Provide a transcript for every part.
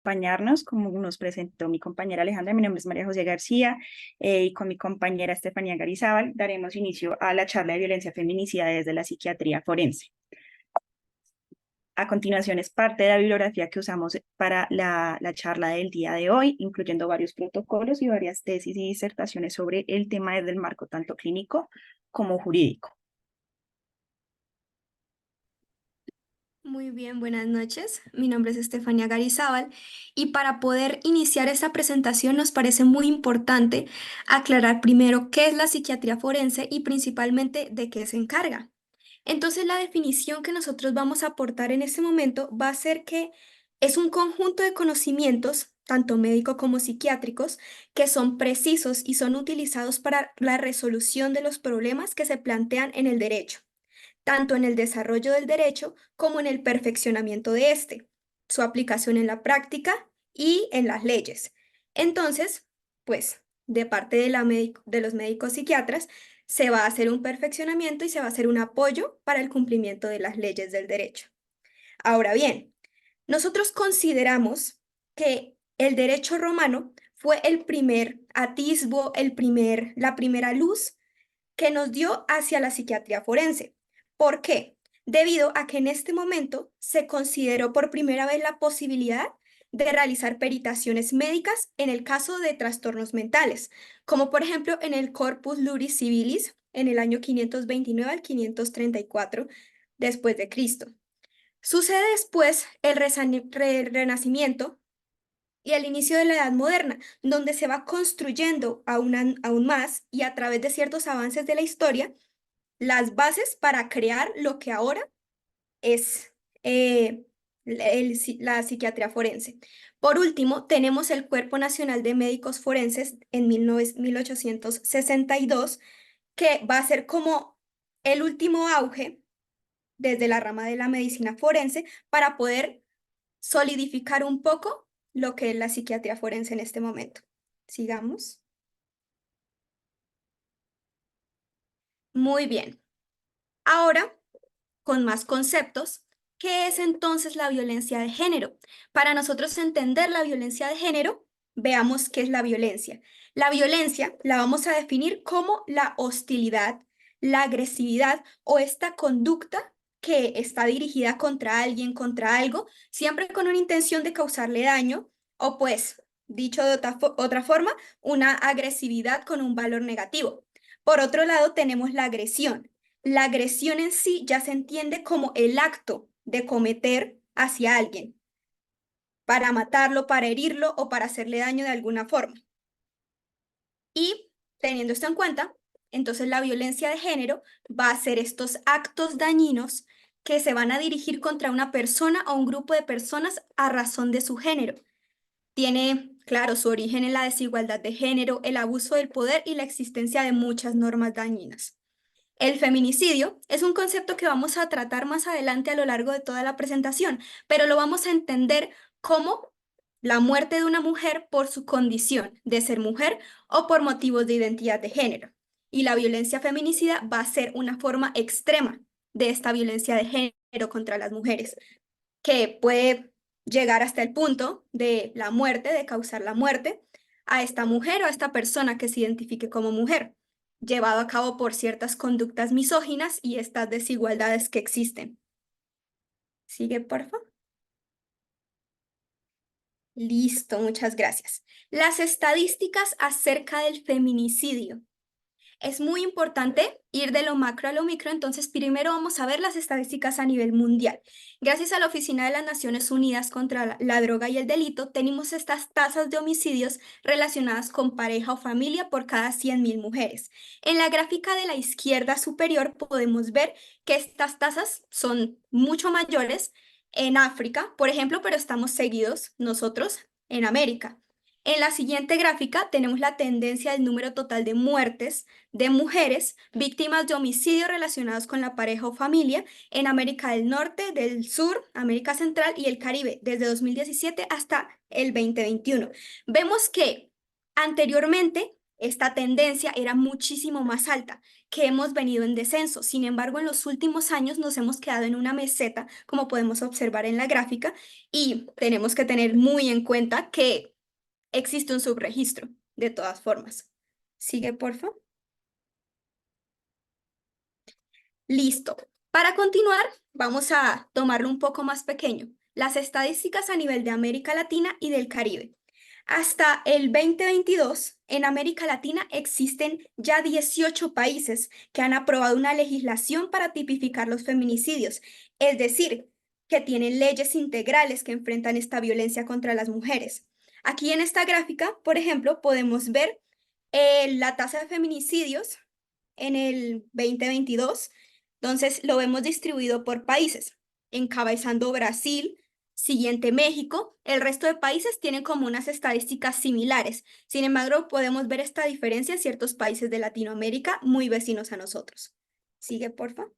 acompañarnos. Como nos presentó mi compañera Alejandra, mi nombre es María José García y con mi compañera Estefanía Garizábal daremos inicio a la charla de violencia feminicida desde la psiquiatría forense. A continuación es parte de la bibliografía que usamos para la charla del día de hoy, incluyendo varios protocolos y varias tesis y disertaciones sobre el tema desde el marco tanto clínico como jurídico. Muy bien, buenas noches. Mi nombre es Estefanía Garizábal y para poder iniciar esta presentación nos parece muy importante aclarar primero qué es la psiquiatría forense y principalmente de qué se encarga. Entonces, la definición que nosotros vamos a aportar en este momento va a ser que es un conjunto de conocimientos, tanto médicos como psiquiátricos, que son precisos y son utilizados para la resolución de los problemas que se plantean en el derecho, tanto en el desarrollo del derecho como en el perfeccionamiento de este, su aplicación en la práctica y en las leyes. Entonces, pues, de parte de, de los médicos psiquiatras, se va a hacer un perfeccionamiento y se va a hacer un apoyo para el cumplimiento de las leyes del derecho. Ahora bien, nosotros consideramos que el derecho romano fue el primer atisbo, la primera luz que nos dio hacia la psiquiatría forense. ¿Por qué? Debido a que en este momento se consideró por primera vez la posibilidad de realizar peritaciones médicas en el caso de trastornos mentales, como por ejemplo en el Corpus Juris Civilis en el año 529 al 534 después de Cristo. Sucede después el Renacimiento y el inicio de la Edad Moderna, donde se va construyendo aún más y a través de ciertos avances de la historia, las bases para crear lo que ahora es la psiquiatría forense. Por último, tenemos el Cuerpo Nacional de Médicos Forenses en 1862, que va a ser como el último auge desde la rama de la medicina forense para poder solidificar un poco lo que es la psiquiatría forense en este momento. Sigamos. Muy bien. Ahora, con más conceptos, ¿qué es entonces la violencia de género? Para nosotros entender la violencia de género, veamos qué es la violencia. La violencia la vamos a definir como la hostilidad, la agresividad o esta conducta que está dirigida contra alguien, contra algo, siempre con una intención de causarle daño o pues, dicho de otra forma, una agresividad con un valor negativo. Por otro lado, tenemos la agresión. La agresión en sí ya se entiende como el acto de cometer hacia alguien, para matarlo, para herirlo o para hacerle daño de alguna forma. Y teniendo esto en cuenta, entonces la violencia de género va a ser estos actos dañinos que se van a dirigir contra una persona o un grupo de personas a razón de su género. Tiene, claro, su origen en la desigualdad de género, el abuso del poder y la existencia de muchas normas dañinas. El feminicidio es un concepto que vamos a tratar más adelante a lo largo de toda la presentación, pero lo vamos a entender como la muerte de una mujer por su condición de ser mujer o por motivos de identidad de género. Y la violencia feminicida va a ser una forma extrema de esta violencia de género contra las mujeres, que puede llegar hasta el punto de la muerte, de causar la muerte a esta mujer o a esta persona que se identifique como mujer, llevado a cabo por ciertas conductas misóginas y estas desigualdades que existen. Sigue, por favor. Listo, muchas gracias. Las estadísticas acerca del feminicidio. Es muy importante ir de lo macro a lo micro, entonces primero vamos a ver las estadísticas a nivel mundial. Gracias a la Oficina de las Naciones Unidas contra la Droga y el Delito, tenemos estas tasas de homicidios relacionadas con pareja o familia por cada 100.000 mujeres. En la gráfica de la izquierda superior podemos ver que estas tasas son mucho mayores en África, por ejemplo, pero estamos seguidos nosotros en América. En la siguiente gráfica tenemos la tendencia del número total de muertes de mujeres víctimas de homicidio relacionados con la pareja o familia en América del Norte, del Sur, América Central y el Caribe, desde 2017 hasta el 2021. Vemos que anteriormente esta tendencia era muchísimo más alta, que hemos venido en descenso. Sin embargo, en los últimos años nos hemos quedado en una meseta, como podemos observar en la gráfica, y tenemos que tener muy en cuenta que existe un subregistro, de todas formas. Sigue, por favor. Listo. Para continuar, vamos a tomarlo un poco más pequeño. Las estadísticas a nivel de América Latina y del Caribe. Hasta el 2022, en América Latina existen ya 18 países que han aprobado una legislación para tipificar los feminicidios, es decir, que tienen leyes integrales que enfrentan esta violencia contra las mujeres. Aquí en esta gráfica, por ejemplo, podemos ver la tasa de feminicidios en el 2022. Entonces, lo vemos distribuido por países, encabezando Brasil, siguiente México. El resto de países tienen como unas estadísticas similares. Sin embargo, podemos ver esta diferencia en ciertos países de Latinoamérica muy vecinos a nosotros. Sigue, por favor.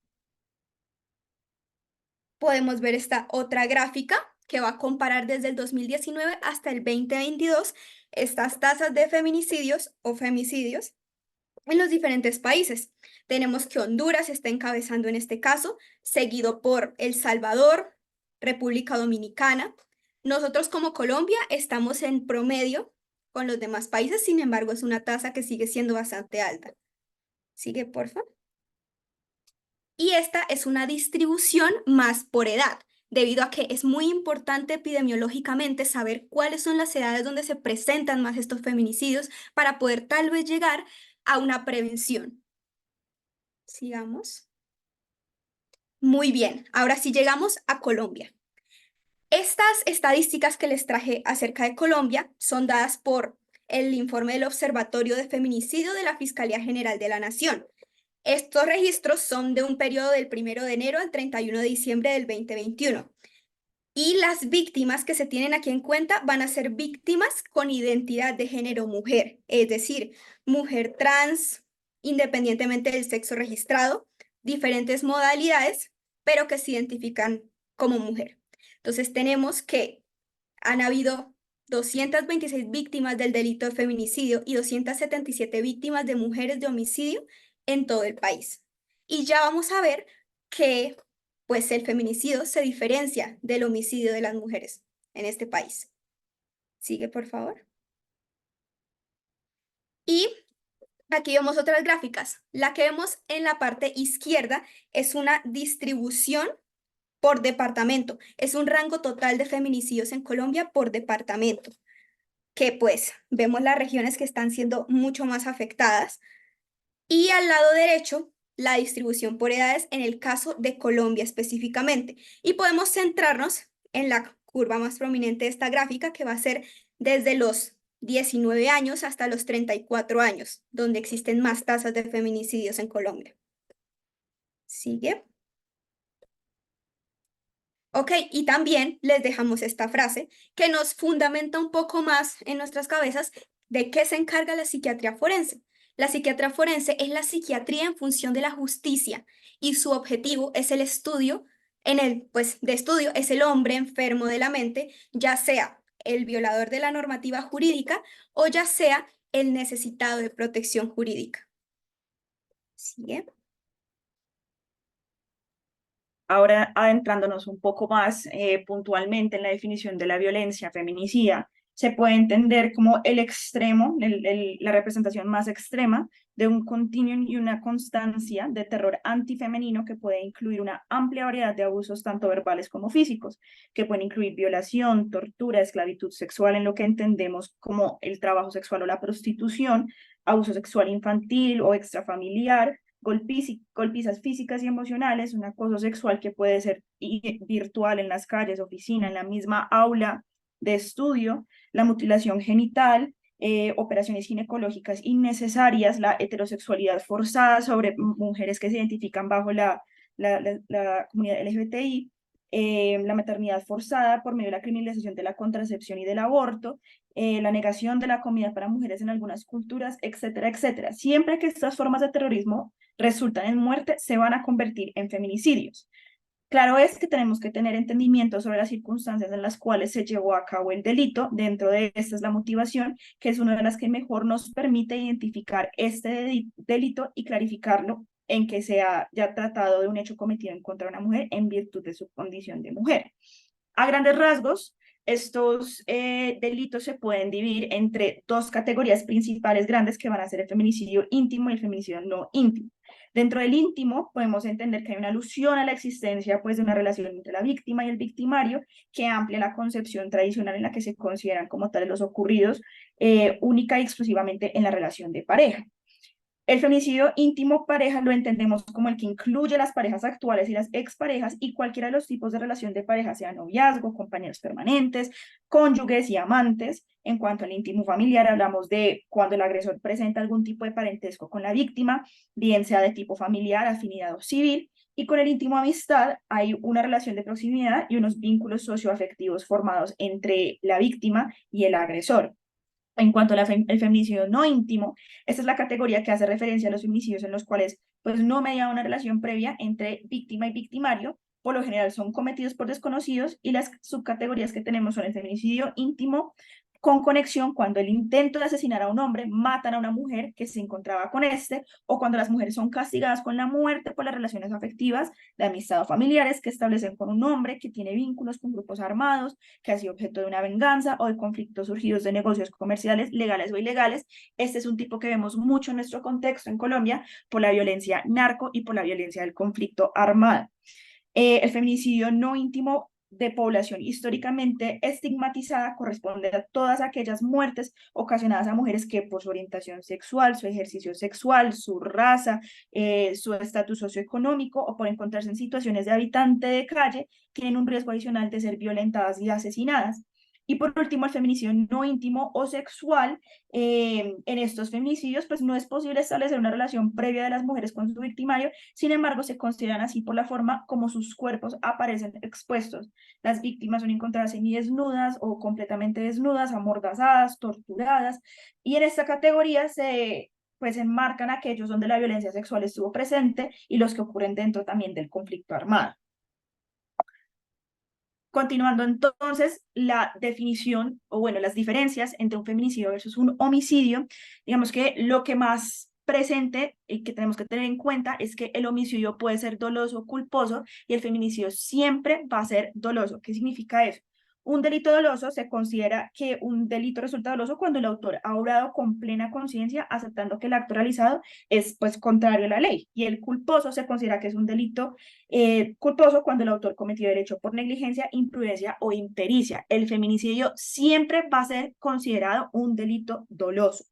Podemos ver esta otra gráfica que va a comparar desde el 2019 hasta el 2022 estas tasas de feminicidios o femicidios en los diferentes países. Tenemos que Honduras está encabezando en este caso, seguido por El Salvador, República Dominicana. Nosotros como Colombia estamos en promedio con los demás países, sin embargo es una tasa que sigue siendo bastante alta. Sigue, por favor. Y esta es una distribución más por edad, debido a que es muy importante epidemiológicamente saber cuáles son las edades donde se presentan más estos feminicidios para poder tal vez llegar a una prevención. Sigamos. Muy bien, ahora sí llegamos a Colombia. Estas estadísticas que les traje acerca de Colombia son dadas por el informe del Observatorio de Feminicidio de la Fiscalía General de la Nación. Estos registros son de un periodo del 1 de enero al 31 de diciembre del 2021. Y las víctimas que se tienen aquí en cuenta van a ser víctimas con identidad de género mujer, es decir, mujer trans, independientemente del sexo registrado, diferentes modalidades, pero que se identifican como mujer. Entonces tenemos que han habido 226 víctimas del delito de feminicidio y 277 víctimas de mujeres de homicidio en todo el país. Y ya vamos a ver que pues el feminicidio se diferencia del homicidio de las mujeres en este país. Sigue, por favor. Y aquí vemos otras gráficas. La que vemos en la parte izquierda es una distribución por departamento. Es un rango total de feminicidios en Colombia por departamento, que pues vemos las regiones que están siendo mucho más afectadas. Y al lado derecho, la distribución por edades en el caso de Colombia específicamente. Y podemos centrarnos en la curva más prominente de esta gráfica, que va a ser desde los 19 años hasta los 34 años, donde existen más tasas de feminicidios en Colombia. Sigue. Ok, y también les dejamos esta frase que nos fundamenta un poco más en nuestras cabezas de qué se encarga la psiquiatría forense. La psiquiatría forense es la psiquiatría en función de la justicia y su objetivo es el estudio, de estudio es el hombre enfermo de la mente, ya sea el violador de la normativa jurídica o ya sea el necesitado de protección jurídica. ¿Sigue? Ahora, adentrándonos un poco más puntualmente en la definición de la violencia feminicida, se puede entender como el extremo, la representación más extrema de un continuum y una constancia de terror antifemenino que puede incluir una amplia variedad de abusos, tanto verbales como físicos, que pueden incluir violación, tortura, esclavitud sexual, en lo que entendemos como el trabajo sexual o la prostitución, abuso sexual infantil o extrafamiliar, golpizas físicas y emocionales, un acoso sexual que puede ser virtual en las calles, oficina, en la misma aula de estudio, la mutilación genital, operaciones ginecológicas innecesarias, la heterosexualidad forzada sobre mujeres que se identifican bajo la comunidad LGBTI, la maternidad forzada por medio de la criminalización de la contracepción y del aborto, la negación de la comida para mujeres en algunas culturas, etcétera, etcétera. Siempre que estas formas de terrorismo resultan en muerte, se van a convertir en feminicidios. Claro es que tenemos que tener entendimiento sobre las circunstancias en las cuales se llevó a cabo el delito. Dentro de esta es la motivación, que es una de las que mejor nos permite identificar este delito y clarificarlo en que se haya tratado de un hecho cometido en contra de una mujer en virtud de su condición de mujer. A grandes rasgos, estos delitos se pueden dividir entre dos categorías principales grandes que van a ser el feminicidio íntimo y el feminicidio no íntimo. Dentro del íntimo podemos entender que hay una alusión a la existencia pues, de una relación entre la víctima y el victimario que amplia la concepción tradicional en la que se consideran como tales los ocurridos única y exclusivamente en la relación de pareja. El feminicidio íntimo pareja lo entendemos como el que incluye las parejas actuales y las exparejas y cualquiera de los tipos de relación de pareja, sea noviazgo, compañeros permanentes, cónyuges y amantes. En cuanto al íntimo familiar, hablamos de cuando el agresor presenta algún tipo de parentesco con la víctima, bien sea de tipo familiar, afinidad o civil. Y con el íntimo amistad hay una relación de proximidad y unos vínculos socioafectivos formados entre la víctima y el agresor. En cuanto al feminicidio no íntimo, esta es la categoría que hace referencia a los feminicidios en los cuales pues, no media una relación previa entre víctima y victimario. Por lo general son cometidos por desconocidos y las subcategorías que tenemos son el feminicidio íntimo con conexión cuando el intento de asesinar a un hombre matan a una mujer que se encontraba con este o cuando las mujeres son castigadas con la muerte por las relaciones afectivas de amistad o familiares que establecen con un hombre que tiene vínculos con grupos armados, que ha sido objeto de una venganza o de conflictos surgidos de negocios comerciales, legales o ilegales. Este es un tipo que vemos mucho en nuestro contexto en Colombia por la violencia narco y por la violencia del conflicto armado. El feminicidio no íntimo de población históricamente estigmatizada corresponde a todas aquellas muertes ocasionadas a mujeres que por su orientación sexual, su ejercicio sexual, su raza, su estatus socioeconómico o por encontrarse en situaciones de habitante de calle, tienen un riesgo adicional de ser violentadas y asesinadas. Y por último, el feminicidio no íntimo o sexual. En estos feminicidios, pues no es posible establecer una relación previa de las mujeres con su victimario, sin embargo, se consideran así por la forma como sus cuerpos aparecen expuestos. Las víctimas son encontradas semidesnudas o completamente desnudas, amordazadas, torturadas, y en esta categoría se pues enmarcan aquellos donde la violencia sexual estuvo presente y los que ocurren dentro también del conflicto armado. Continuando entonces la definición, o bueno, las diferencias entre un feminicidio versus un homicidio, digamos que lo que más presente y que tenemos que tener en cuenta es que el homicidio puede ser doloso o culposo y el feminicidio siempre va a ser doloso. ¿Qué significa eso? Un delito doloso se considera que un delito resulta doloso cuando el autor ha obrado con plena conciencia, aceptando que el acto realizado es pues contrario a la ley. Y el culposo se considera que es un delito culposo cuando el autor cometió el hecho por negligencia, imprudencia o impericia. El feminicidio siempre va a ser considerado un delito doloso.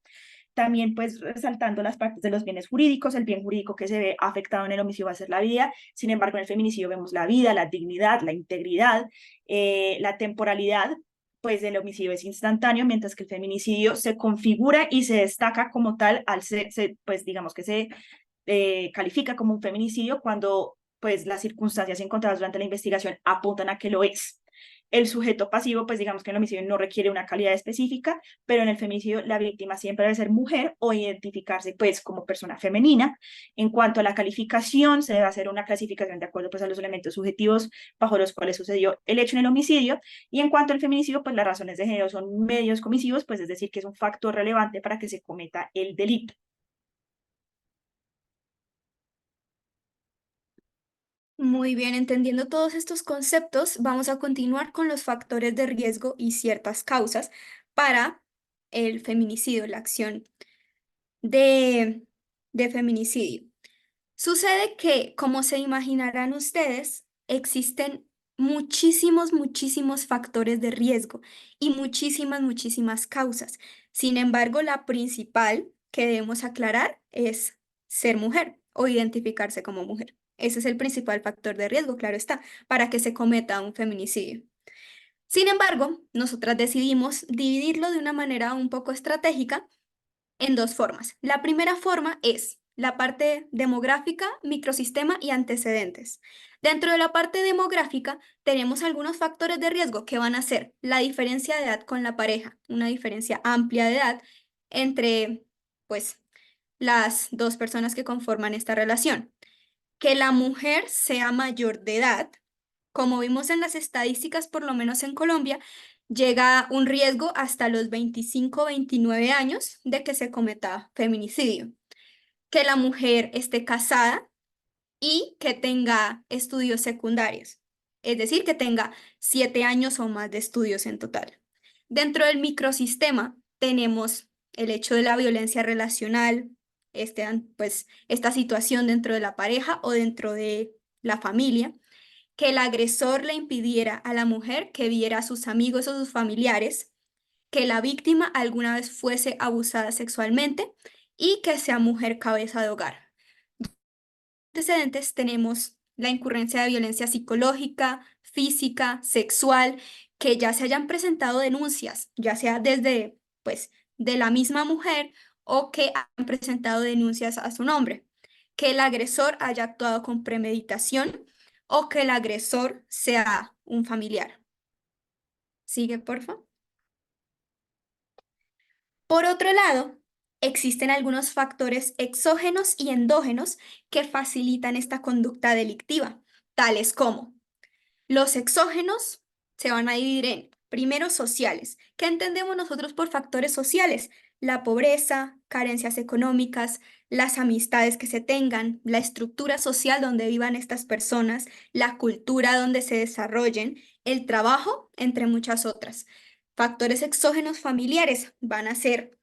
También, pues, resaltando las partes de los bienes jurídicos, el bien jurídico que se ve afectado en el homicidio va a ser la vida, sin embargo, en el feminicidio vemos la vida, la dignidad, la integridad, la temporalidad, pues el homicidio es instantáneo, mientras que el feminicidio se configura y se destaca como tal, pues digamos que se califica como un feminicidio cuando pues las circunstancias encontradas durante la investigación apuntan a que lo es. El sujeto pasivo, pues digamos que en el homicidio no requiere una calidad específica, pero en el feminicidio la víctima siempre debe ser mujer o identificarse pues como persona femenina. En cuanto a la calificación, se debe hacer una clasificación de acuerdo pues a los elementos subjetivos bajo los cuales sucedió el hecho en el homicidio. Y en cuanto al feminicidio, pues las razones de género son medios comisivos, pues es decir, que es un factor relevante para que se cometa el delito. Muy bien, entendiendo todos estos conceptos, vamos a continuar con los factores de riesgo y ciertas causas para el feminicidio, la acción de, de feminicidio. Sucede que, como se imaginarán ustedes, existen muchísimos factores de riesgo y muchísimas causas. Sin embargo, la principal que debemos aclarar es ser mujer o identificarse como mujer. Ese es el principal factor de riesgo, claro está, para que se cometa un feminicidio. Sin embargo, nosotras decidimos dividirlo de una manera un poco estratégica en dos formas. La primera forma es la parte demográfica, microsistema y antecedentes. Dentro de la parte demográfica tenemos algunos factores de riesgo que van a ser la diferencia de edad con la pareja, una diferencia amplia de edad entre pues las dos personas que conforman esta relación. Que la mujer sea mayor de edad, Como vimos en las estadísticas, por lo menos en Colombia, llega un riesgo hasta los 25 o 29 años de que se cometa feminicidio. Que la mujer esté casada y que tenga estudios secundarios, es decir, que tenga 7 años o más de estudios en total. Dentro del microsistema tenemos el hecho de la violencia relacional, pues, esta situación dentro de la pareja o dentro de la familia, que el agresor le impidiera a la mujer que viera a sus amigos o sus familiares, que la víctima alguna vez fuese abusada sexualmente y que sea mujer cabeza de hogar. Antecedentes tenemos la incurrencia de violencia psicológica, física, sexual, que ya se hayan presentado denuncias, ya sea desde, pues, de la misma mujer o que han presentado denuncias a su nombre, que el agresor haya actuado con premeditación o que el agresor sea un familiar. Sigue, por favor. Por otro lado, existen algunos factores exógenos y endógenos que facilitan esta conducta delictiva, tales como los exógenos se van a dividir en, primero, sociales. ¿Qué entendemos nosotros por factores sociales? La pobreza, carencias económicas, las amistades que se tengan, la estructura social donde vivan estas personas, la cultura donde se desarrollen, el trabajo, entre muchas otras. Factores exógenos familiares van a ser,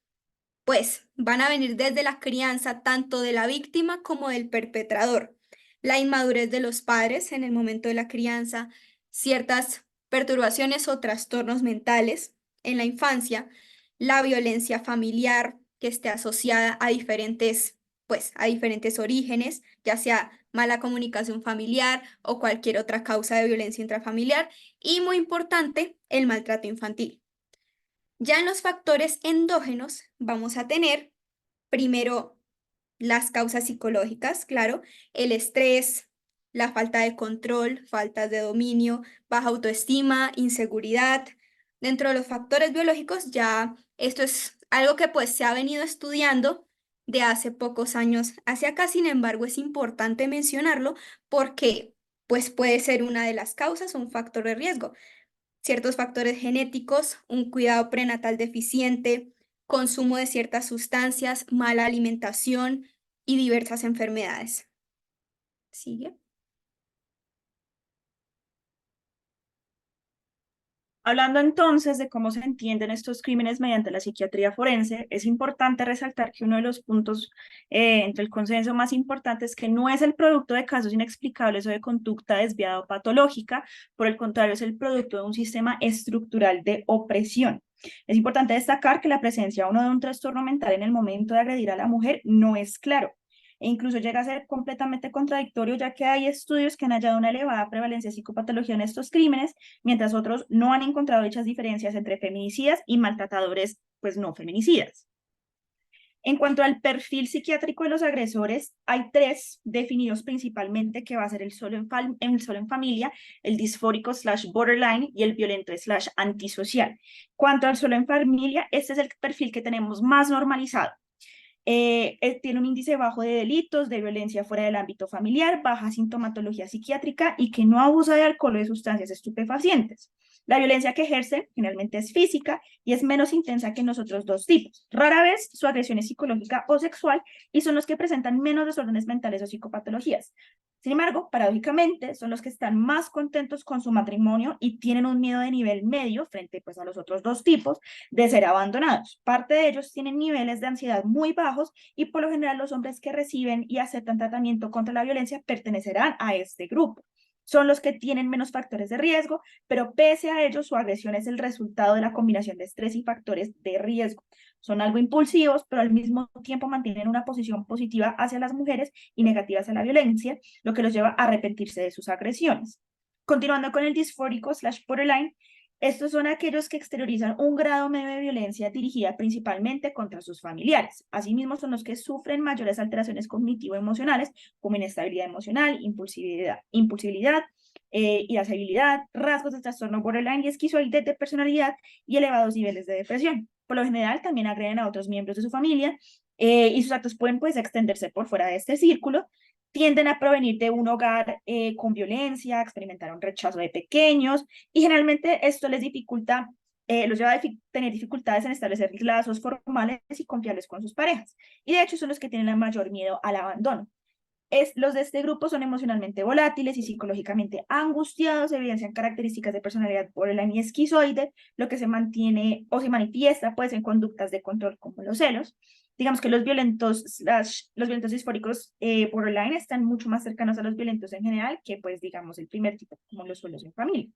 pues van a venir desde la crianza tanto de la víctima como del perpetrador. La inmadurez de los padres en el momento de la crianza, ciertas perturbaciones o trastornos mentales en la infancia, la violencia familiar que esté asociada a diferentes orígenes, ya sea mala comunicación familiar o cualquier otra causa de violencia intrafamiliar, y muy importante, el maltrato infantil. Ya en los factores endógenos vamos a tener primero las causas psicológicas, claro, el estrés, la falta de control, faltas de dominio, baja autoestima, inseguridad. Dentro de los factores biológicos, ya esto es algo que pues se ha venido estudiando de hace pocos años hacia acá. Sin embargo, es importante mencionarlo porque pues puede ser una de las causas, un factor de riesgo. Ciertos factores genéticos, un cuidado prenatal deficiente, consumo de ciertas sustancias, mala alimentación y diversas enfermedades. ¿Sigue? Hablando entonces de cómo se entienden estos crímenes mediante la psiquiatría forense, es importante resaltar que uno de los puntos entre el consenso más importante es que no es el producto de casos inexplicables o de conducta desviada o patológica, por el contrario, es el producto de un sistema estructural de opresión. Es importante destacar que la presencia o no de un trastorno mental en el momento de agredir a la mujer no es claro e incluso llega a ser completamente contradictorio, ya que hay estudios que han hallado una elevada prevalencia de psicopatología en estos crímenes, mientras otros no han encontrado dichas diferencias entre feminicidas y maltratadores, pues no feminicidas. En cuanto al perfil psiquiátrico de los agresores, hay tres definidos principalmente, que va a ser el solo en familia, el disfórico / borderline y el violento / antisocial. Cuanto al solo en familia, este es el perfil que tenemos más normalizado. Tiene un índice bajo de delitos, de violencia fuera del ámbito familiar, baja sintomatología psiquiátrica y que no abusa de alcohol o de sustancias estupefacientes. La violencia que ejerce generalmente es física y es menos intensa que en los otros dos tipos. Rara vez su agresión es psicológica o sexual y son los que presentan menos desórdenes mentales o psicopatologías. Sin embargo, paradójicamente, son los que están más contentos con su matrimonio y tienen un miedo de nivel medio frente pues, a los otros dos tipos de ser abandonados. Parte de ellos tienen niveles de ansiedad muy bajos y por lo general los hombres que reciben y aceptan tratamiento contra la violencia pertenecerán a este grupo. Son los que tienen menos factores de riesgo, pero pese a ello su agresión es el resultado de la combinación de estrés y factores de riesgo. Son algo impulsivos, pero al mismo tiempo mantienen una posición positiva hacia las mujeres y negativa hacia la violencia, lo que los lleva a arrepentirse de sus agresiones. Continuando con el disfórico / borderline, estos son aquellos que exteriorizan un grado medio de violencia dirigida principalmente contra sus familiares. Asimismo, son los que sufren mayores alteraciones cognitivo-emocionales, como inestabilidad emocional, impulsibilidad, irascibilidad, rasgos de trastorno borderline y esquizoide de personalidad y elevados niveles de depresión. Por lo general, también agreden a otros miembros de su familia y sus actos pueden pues extenderse por fuera de este círculo. tienden a provenir de un hogar con violencia, experimentaron rechazo de pequeños y generalmente esto les dificulta, los lleva a tener dificultades en establecer lazos formales y confiables con sus parejas. Y de hecho son los que tienen el mayor miedo al abandono. Los de este grupo son emocionalmente volátiles y psicológicamente angustiados, evidencian características de personalidad borderline y esquizoide, lo que se mantiene o se manifiesta pues en conductas de control como los celos. Digamos que los violentos disfóricos borderline están mucho más cercanos a los violentos en general que pues digamos el primer tipo como los suelos en familia.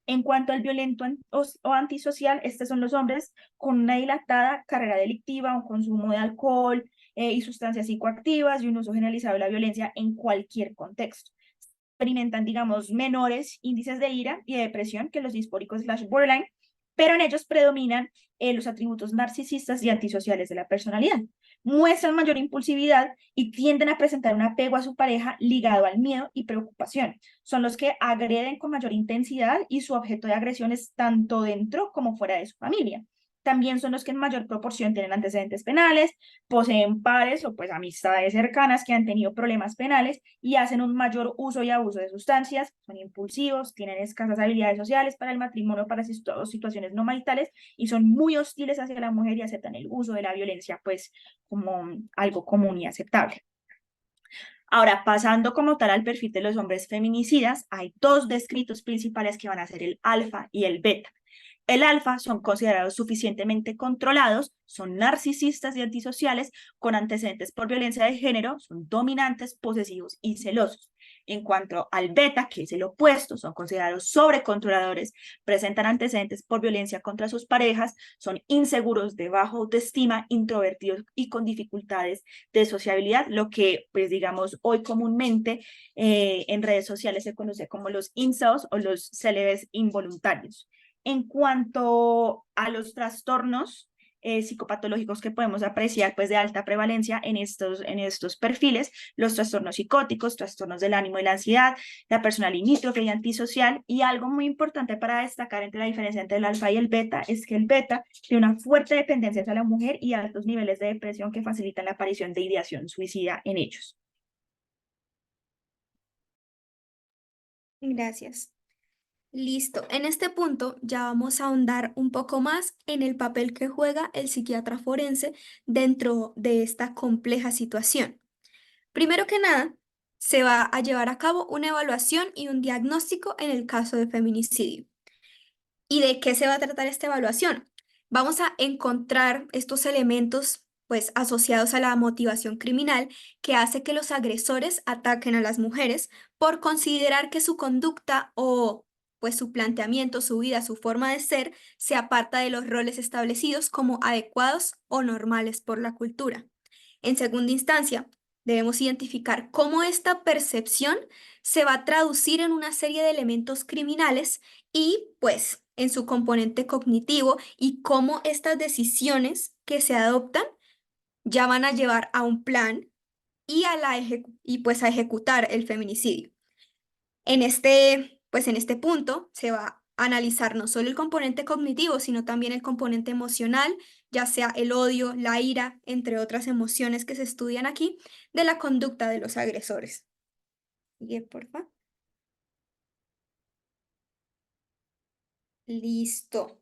En cuanto al violento o antisocial, estos son los hombres con una dilatada carrera delictiva, un consumo de alcohol y sustancias psicoactivas y un uso generalizado de la violencia en cualquier contexto. Experimentan, digamos, menores índices de ira y de depresión que los disfóricos slash borderline, pero en ellos predominan los atributos narcisistas y antisociales de la personalidad. Muestran mayor impulsividad y tienden a presentar un apego a su pareja ligado al miedo y preocupación. Son los que agreden con mayor intensidad y su objeto de agresión es tanto dentro como fuera de su familia. También son los que en mayor proporción tienen antecedentes penales, poseen pares o pues amistades cercanas que han tenido problemas penales y hacen un mayor uso y abuso de sustancias, son impulsivos, tienen escasas habilidades sociales para el matrimonio, para situaciones no maritales y son muy hostiles hacia la mujer y aceptan el uso de la violencia pues como algo común y aceptable. Ahora, pasando como tal al perfil de los hombres feminicidas, hay dos descritos principales que van a ser el alfa y el beta. El alfa son considerados suficientemente controlados, son narcisistas y antisociales, con antecedentes por violencia de género, son dominantes, posesivos y celosos. En cuanto al beta, que es el opuesto, son considerados sobrecontroladores, presentan antecedentes por violencia contra sus parejas, son inseguros, de baja autoestima, introvertidos y con dificultades de sociabilidad, lo que, pues digamos, hoy comúnmente en redes sociales se conoce como los incels o los célibes involuntarios. En cuanto a los trastornos psicopatológicos que podemos apreciar pues de alta prevalencia en estos perfiles, los trastornos psicóticos, trastornos del ánimo y la ansiedad, la persona limítrofe y antisocial, y algo muy importante para destacar entre la diferencia entre el alfa y el beta es que el beta tiene una fuerte dependencia hacia la mujer y altos niveles de depresión que facilitan la aparición de ideación suicida en ellos. Gracias. Listo. En este punto ya vamos a ahondar un poco más en el papel que juega el psiquiatra forense dentro de esta compleja situación. Primero que nada, se va a llevar a cabo una evaluación y un diagnóstico en el caso de feminicidio. ¿Y de qué se va a tratar esta evaluación? Vamos a encontrar estos elementos pues asociados a la motivación criminal que hace que los agresores ataquen a las mujeres por considerar que su conducta o pues su planteamiento, su vida, su forma de ser se aparta de los roles establecidos como adecuados o normales por la cultura. En segunda instancia, debemos identificar cómo esta percepción se va a traducir en una serie de elementos criminales y, pues, en su componente cognitivo y cómo estas decisiones que se adoptan ya van a llevar a un plan y pues a ejecutar el feminicidio. En este punto se va a analizar no solo el componente cognitivo, sino también el componente emocional, ya sea el odio, la ira, entre otras emociones que se estudian aquí, de la conducta de los agresores. Sigue, porfa. Listo.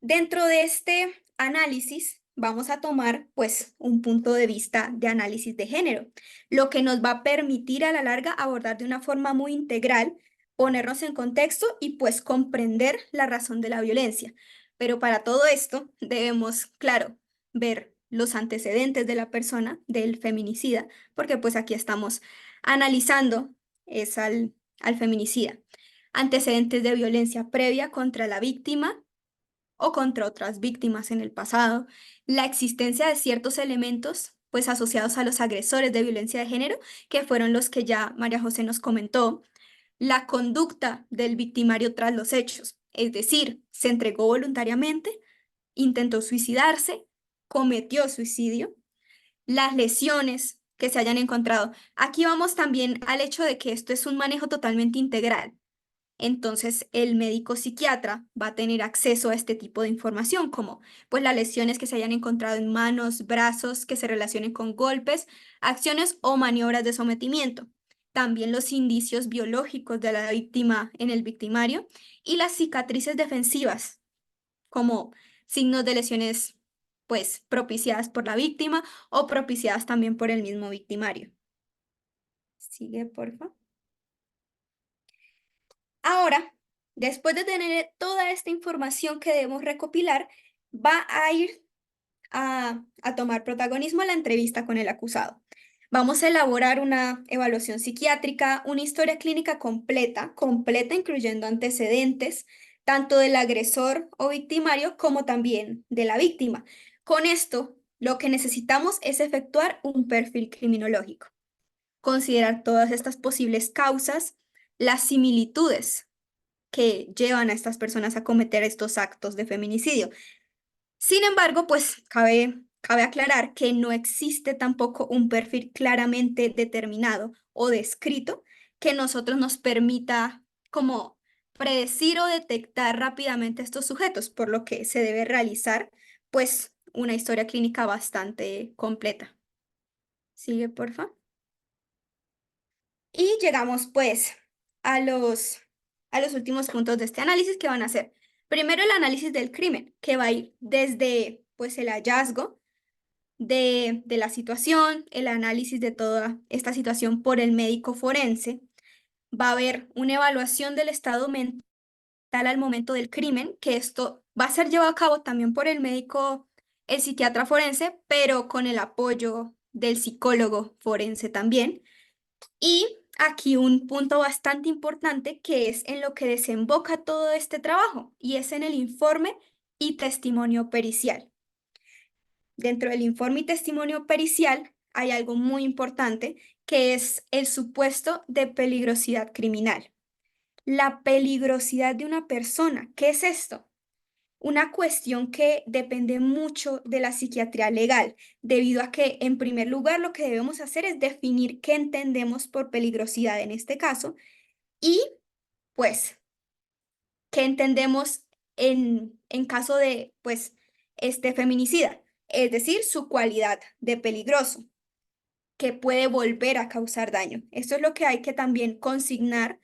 Dentro de este análisis vamos a tomar pues un punto de vista de análisis de género, lo que nos va a permitir a la larga abordar de una forma muy integral, ponernos en contexto y pues comprender la razón de la violencia. Pero para todo esto debemos, claro, ver los antecedentes de la persona, del feminicida, porque pues aquí estamos analizando es al feminicida. Antecedentes de violencia previa contra la víctima o contra otras víctimas en el pasado, la existencia de ciertos elementos pues asociados a los agresores de violencia de género, que fueron los que ya María José nos comentó, la conducta del victimario tras los hechos, es decir, se entregó voluntariamente, intentó suicidarse, cometió suicidio, las lesiones que se hayan encontrado. Aquí vamos también al hecho de que esto es un manejo totalmente integral. entonces el médico psiquiatra va a tener acceso a este tipo de información, como pues las lesiones que se hayan encontrado en manos, brazos, que se relacionen con golpes, acciones o maniobras de sometimiento. También los indicios biológicos de la víctima en el victimario y las cicatrices defensivas, como signos de lesiones pues propiciadas por la víctima o propiciadas también por el mismo victimario. Sigue, por favor. Ahora, después de tener toda esta información que debemos recopilar, va a ir a tomar protagonismo la entrevista con el acusado. Vamos a elaborar una evaluación psiquiátrica, una historia clínica completa, incluyendo antecedentes, tanto del agresor o victimario como también de la víctima. Con esto, lo que necesitamos es efectuar un perfil criminológico, considerar todas estas posibles causas, las similitudes que llevan a estas personas a cometer estos actos de feminicidio. Sin embargo, pues cabe aclarar que no existe tampoco un perfil claramente determinado o descrito que nosotros nos permita como predecir o detectar rápidamente estos sujetos, por lo que se debe realizar pues una historia clínica bastante completa. Sigue, porfa. Y llegamos pues a los últimos puntos de este análisis que van a ser, primero el análisis del crimen, que va a ir desde pues el hallazgo de la situación, el análisis de toda esta situación por el médico forense, va a haber una evaluación del estado mental al momento del crimen, que esto va a ser llevado a cabo también por el médico, el psiquiatra forense, pero con el apoyo del psicólogo forense también. Y aquí un punto bastante importante que es en lo que desemboca todo este trabajo y es en el informe y testimonio pericial. Dentro del informe y testimonio pericial hay algo muy importante que es el supuesto de peligrosidad criminal. La peligrosidad de una persona, ¿qué es esto? Una cuestión que depende mucho de la psiquiatría legal, debido a que, en primer lugar, lo que debemos hacer es definir qué entendemos por peligrosidad en este caso y, pues, qué entendemos en caso de, pues, este feminicida, es decir, su cualidad de peligroso, que puede volver a causar daño. Esto es lo que hay que también consignar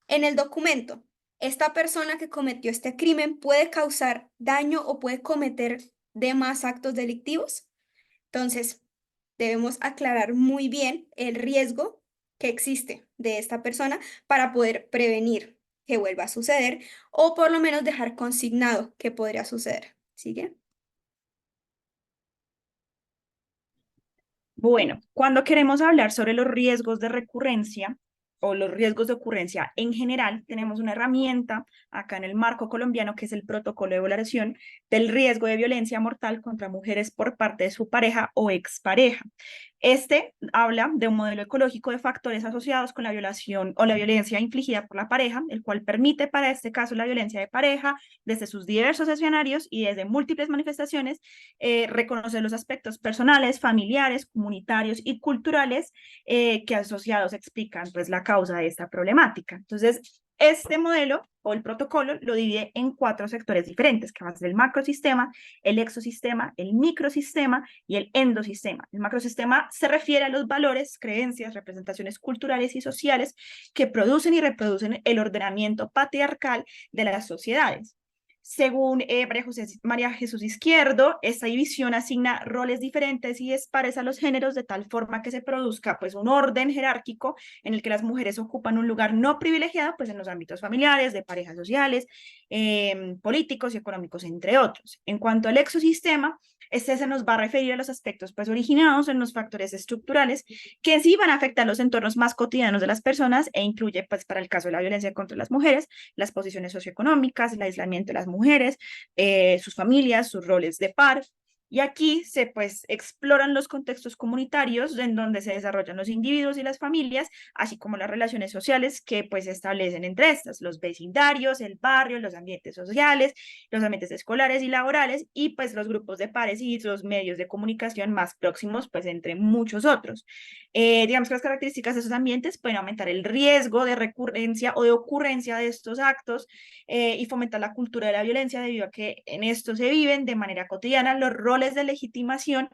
en el documento. Esta persona que cometió este crimen puede causar daño o puede cometer demás actos delictivos. Entonces, debemos aclarar muy bien el riesgo que existe de esta persona para poder prevenir que vuelva a suceder o por lo menos dejar consignado que podría suceder. ¿Sigue? Bueno, cuando queremos hablar sobre los riesgos de recurrencia o los riesgos de ocurrencia en general, tenemos una herramienta acá en el marco colombiano que es el protocolo de evaluación del riesgo de violencia mortal contra mujeres por parte de su pareja o expareja. Este habla de un modelo ecológico de factores asociados con la violación o la violencia infligida por la pareja, el cual permite para este caso la violencia de pareja desde sus diversos escenarios y desde múltiples manifestaciones, reconocer los aspectos personales, familiares, comunitarios y culturales que asociados explican pues la causa de esta problemática. Entonces, este modelo o el protocolo lo divide en 4 sectores diferentes, que va a ser el macrosistema, el exosistema, el microsistema y el endosistema. El macrosistema se refiere a los valores, creencias, representaciones culturales y sociales que producen y reproducen el ordenamiento patriarcal de las sociedades. Según María Jesús Izquierdo, esta división asigna roles diferentes y dispares a los géneros de tal forma que se produzca pues, un orden jerárquico en el que las mujeres ocupan un lugar no privilegiado pues, en los ámbitos familiares, de parejas sociales, políticos y económicos, entre otros. En cuanto al exosistema, este se nos va a referir a los aspectos pues, originados en los factores estructurales que sí van a afectar los entornos más cotidianos de las personas e incluye, pues, para el caso de la violencia contra las mujeres, las posiciones socioeconómicas, el aislamiento de las mujeres, sus familias, sus roles de par, Y aquí se pues exploran los contextos comunitarios en donde se desarrollan los individuos y las familias, así como las relaciones sociales que pues se establecen entre estas, los vecindarios, el barrio, los ambientes sociales, los ambientes escolares y laborales, y pues los grupos de pares y los medios de comunicación más próximos, pues entre muchos otros. Digamos que las características de esos ambientes pueden aumentar el riesgo de recurrencia o de ocurrencia de estos actos, y fomentar la cultura de la violencia debido a que en esto se viven de manera cotidiana los roles de legitimación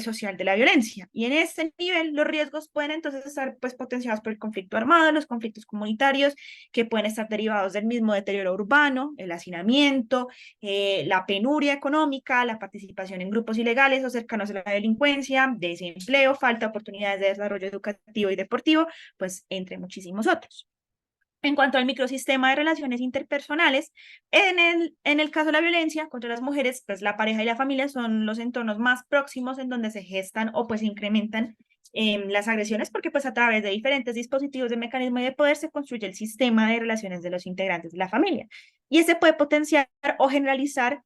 social de la violencia. Y en este nivel los riesgos pueden entonces estar pues potenciados por el conflicto armado, los conflictos comunitarios que pueden estar derivados del mismo deterioro urbano, el hacinamiento, la penuria económica, la participación en grupos ilegales o cercanos a la delincuencia, desempleo, falta de oportunidades de desarrollo educativo y deportivo, pues entre muchísimos otros. En cuanto al microsistema de relaciones interpersonales, en el caso de la violencia contra las mujeres, pues la pareja y la familia son los entornos más próximos en donde se gestan o pues incrementan las agresiones, porque pues a través de diferentes dispositivos de mecanismo de poder se construye el sistema de relaciones de los integrantes de la familia. Y ese puede potenciar o generalizar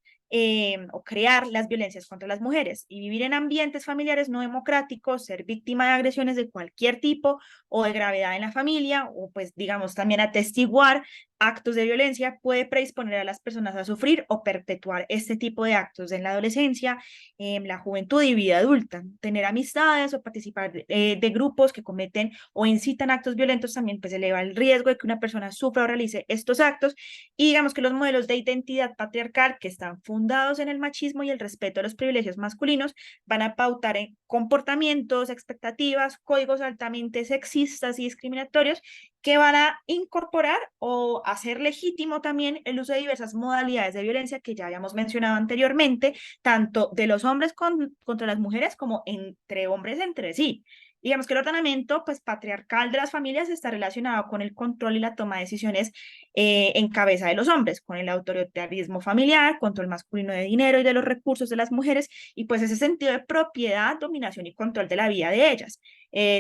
o crear las violencias contra las mujeres y vivir en ambientes familiares no democráticos, ser víctima de agresiones de cualquier tipo o de gravedad en la familia, o pues digamos también atestiguar actos de violencia puede predisponer a las personas a sufrir o perpetuar este tipo de actos en la adolescencia, en la juventud y vida adulta. Tener amistades o participar de grupos que cometen o incitan actos violentos también pues eleva el riesgo de que una persona sufra o realice estos actos, y digamos que los modelos de identidad patriarcal que están fundados en el machismo y el respeto a los privilegios masculinos van a pautar en comportamientos, expectativas, códigos altamente sexistas y discriminatorios que van a incorporar o hacer legítimo también el uso de diversas modalidades de violencia que ya habíamos mencionado anteriormente, tanto de los hombres contra las mujeres como entre hombres entre sí. Digamos que el ordenamiento pues, patriarcal de las familias está relacionado con el control y la toma de decisiones en cabeza de los hombres, con el autoritarismo familiar, control masculino de dinero y de los recursos de las mujeres, y pues ese sentido de propiedad, dominación y control de la vida de ellas,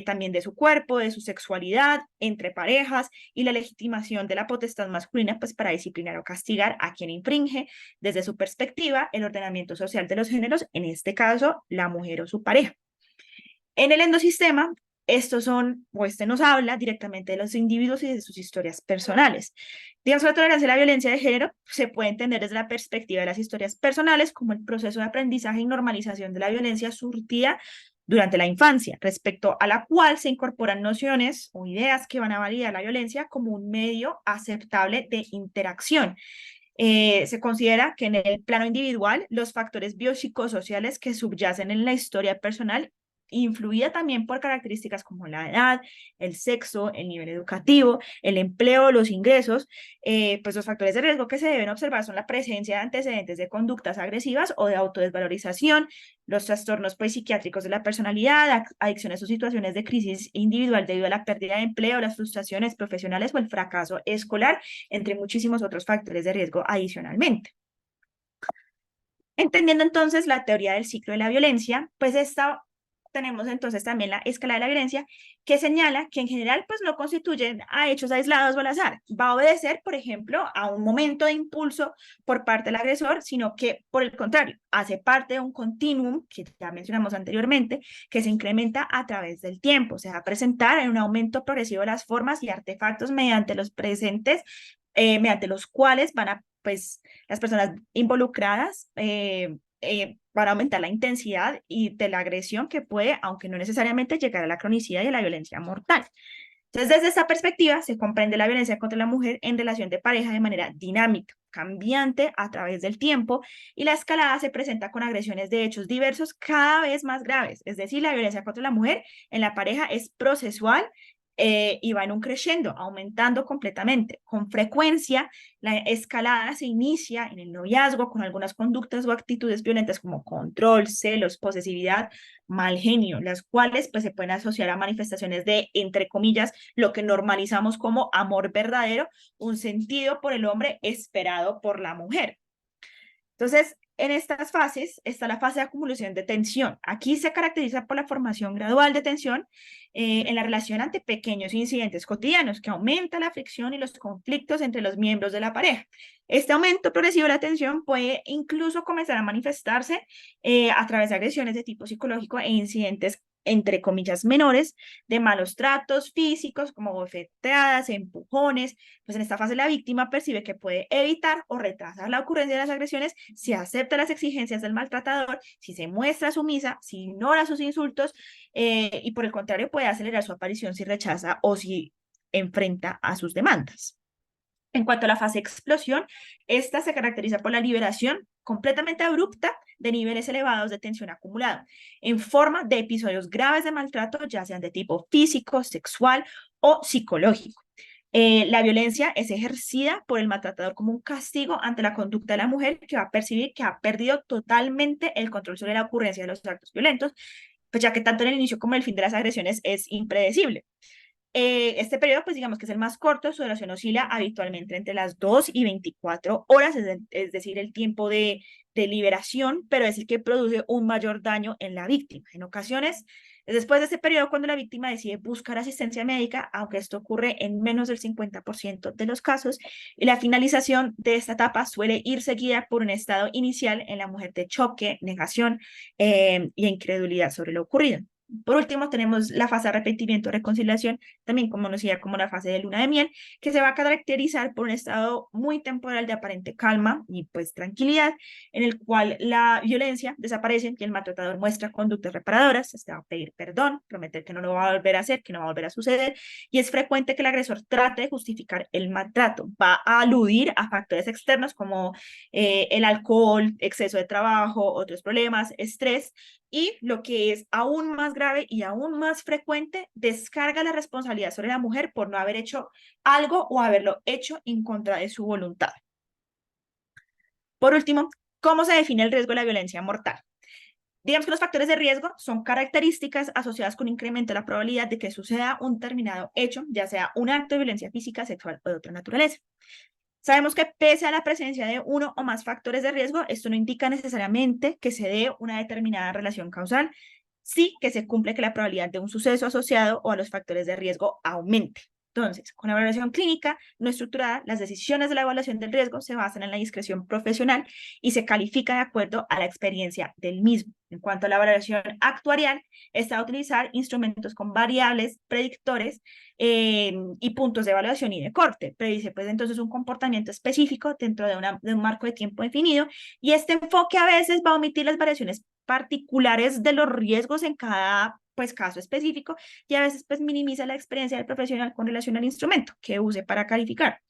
también de su cuerpo, de su sexualidad, entre parejas, y la legitimación de la potestad masculina pues para disciplinar o castigar a quien infringe desde su perspectiva el ordenamiento social de los géneros, en este caso la mujer o su pareja. En el endosistema, estos son, o este nos habla directamente de los individuos y de sus historias personales. Digamos, la tolerancia a la violencia de género se puede entender desde la perspectiva de las historias personales como el proceso de aprendizaje y normalización de la violencia surtida durante la infancia, respecto a la cual se incorporan nociones o ideas que van a validar la violencia como un medio aceptable de interacción. Se considera que en el plano individual los factores biopsicosociales que subyacen en la historia personal, influida también por características como la edad, el sexo, el nivel educativo, el empleo, los ingresos, pues los factores de riesgo que se deben observar son la presencia de antecedentes de conductas agresivas o de autodesvalorización, los trastornos pues, psiquiátricos de la personalidad, adicciones o situaciones de crisis individual debido a la pérdida de empleo, las frustraciones profesionales o el fracaso escolar, entre muchísimos otros factores de riesgo adicionalmente. Entendiendo entonces la teoría del ciclo de la violencia, pues tenemos entonces también la escala de la violencia que señala que en general pues no constituyen a hechos aislados o al azar. Va a obedecer, por ejemplo, a un momento de impulso por parte del agresor, sino que por el contrario, hace parte de un continuum que ya mencionamos anteriormente, que se incrementa a través del tiempo. Se va a presentar en un aumento progresivo de las formas y artefactos mediante los presentes, mediante los cuales van a pues las personas involucradas van a aumentar la intensidad y de la agresión que puede, aunque no necesariamente llegar a la cronicidad y a la violencia mortal. Entonces, desde esta perspectiva, se comprende la violencia contra la mujer en relación de pareja de manera dinámica, cambiante a través del tiempo, y la escalada se presenta con agresiones de hechos diversos cada vez más graves. Es decir, la violencia contra la mujer en la pareja es procesual, y va en un crescendo, aumentando completamente. Con frecuencia, la escalada se inicia en el noviazgo con algunas conductas o actitudes violentas como control, celos, posesividad, mal genio, las cuales pues se pueden asociar a manifestaciones de, entre comillas, lo que normalizamos como amor verdadero, un sentido por el hombre esperado por la mujer. Entonces, en estas fases está la fase de acumulación de tensión. Aquí se caracteriza por la formación gradual de tensión en la relación ante pequeños incidentes cotidianos, que aumenta la fricción y los conflictos entre los miembros de la pareja. Este aumento progresivo de la tensión puede incluso comenzar a manifestarse a través de agresiones de tipo psicológico e incidentes entre comillas menores, de malos tratos físicos como bofetadas, empujones. Pues en esta fase la víctima percibe que puede evitar o retrasar la ocurrencia de las agresiones si acepta las exigencias del maltratador, si se muestra sumisa, si ignora sus insultos y por el contrario puede acelerar su aparición si rechaza o si enfrenta a sus demandas. En cuanto a la fase de explosión, esta se caracteriza por la liberación completamente abrupta de niveles elevados de tensión acumulada, en forma de episodios graves de maltrato, ya sean de tipo físico, sexual o psicológico. La violencia es ejercida por el maltratador como un castigo ante la conducta de la mujer, que va a percibir que ha perdido totalmente el control sobre la ocurrencia de los actos violentos, pues ya que tanto en el inicio como en el fin de las agresiones es impredecible. Este periodo, pues digamos que es el más corto, su duración oscila habitualmente entre las 2 y 24 horas, es decir, el tiempo de liberación, pero es el que produce un mayor daño en la víctima. En ocasiones, es después de este periodo cuando la víctima decide buscar asistencia médica, aunque esto ocurre en menos del 50% de los casos, y la finalización de esta etapa suele ir seguida por un estado inicial en la mujer de choque, negación y incredulidad sobre lo ocurrido. Por último, tenemos la fase de arrepentimiento, reconciliación, también conocida como la fase de luna de miel, que se va a caracterizar por un estado muy temporal de aparente calma y pues tranquilidad, en el cual la violencia desaparece y el maltratador muestra conductas reparadoras, se va a pedir perdón, prometer que no lo va a volver a hacer, que no va a volver a suceder, y es frecuente que el agresor trate de justificar el maltrato, va a aludir a factores externos como el alcohol, exceso de trabajo, otros problemas, estrés, y lo que es aún más grave y aún más frecuente, descarga la responsabilidad sobre la mujer por no haber hecho algo o haberlo hecho en contra de su voluntad. Por último, ¿cómo se define el riesgo de la violencia mortal? Digamos que los factores de riesgo son características asociadas con un incremento de la probabilidad de que suceda un determinado hecho, ya sea un acto de violencia física, sexual o de otra naturaleza. Sabemos que pese a la presencia de uno o más factores de riesgo, esto no indica necesariamente que se dé una determinada relación causal, sí que se cumple que la probabilidad de un suceso asociado o a los factores de riesgo aumente. Entonces, con la evaluación clínica no estructurada, las decisiones de la evaluación del riesgo se basan en la discreción profesional y se califica de acuerdo a la experiencia del mismo. En cuanto a la evaluación actuarial, está a utilizar instrumentos con variables, predictores y puntos de evaluación y de corte. Predice pues entonces un comportamiento específico dentro de un marco de tiempo definido y este enfoque a veces va a omitir las variaciones particulares de los riesgos en cada pues caso específico y a veces pues minimiza la experiencia del profesional con relación al instrumento que use para calificar.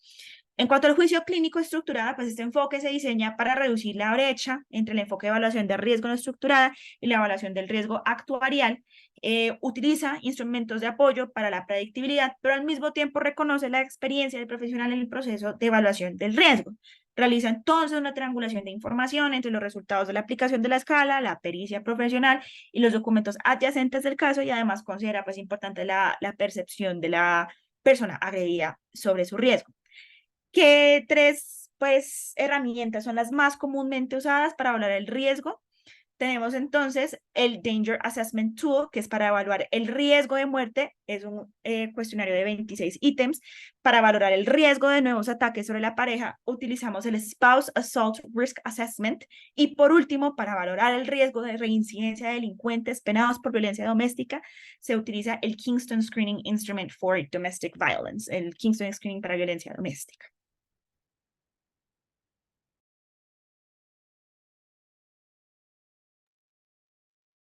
En cuanto al juicio clínico estructurado, pues este enfoque se diseña para reducir la brecha entre el enfoque de evaluación de riesgo no estructurada y la evaluación del riesgo actuarial. Utiliza instrumentos de apoyo para la predictibilidad, pero al mismo tiempo reconoce la experiencia del profesional en el proceso de evaluación del riesgo. Realiza entonces una triangulación de información entre los resultados de la aplicación de la escala, la pericia profesional y los documentos adyacentes del caso y además considera pues importante la percepción de la persona agredida sobre su riesgo. ¿Qué tres pues, herramientas son las más comúnmente usadas para evaluar el riesgo? Tenemos entonces el Danger Assessment Tool, que es para evaluar el riesgo de muerte. Es un cuestionario de 26 ítems. Para valorar el riesgo de nuevos ataques sobre la pareja, utilizamos el Spouse Assault Risk Assessment. Y por último, para valorar el riesgo de reincidencia de delincuentes penados por violencia doméstica, se utiliza el Kingston Screening Instrument for Domestic Violence, el Kingston Screening para violencia doméstica.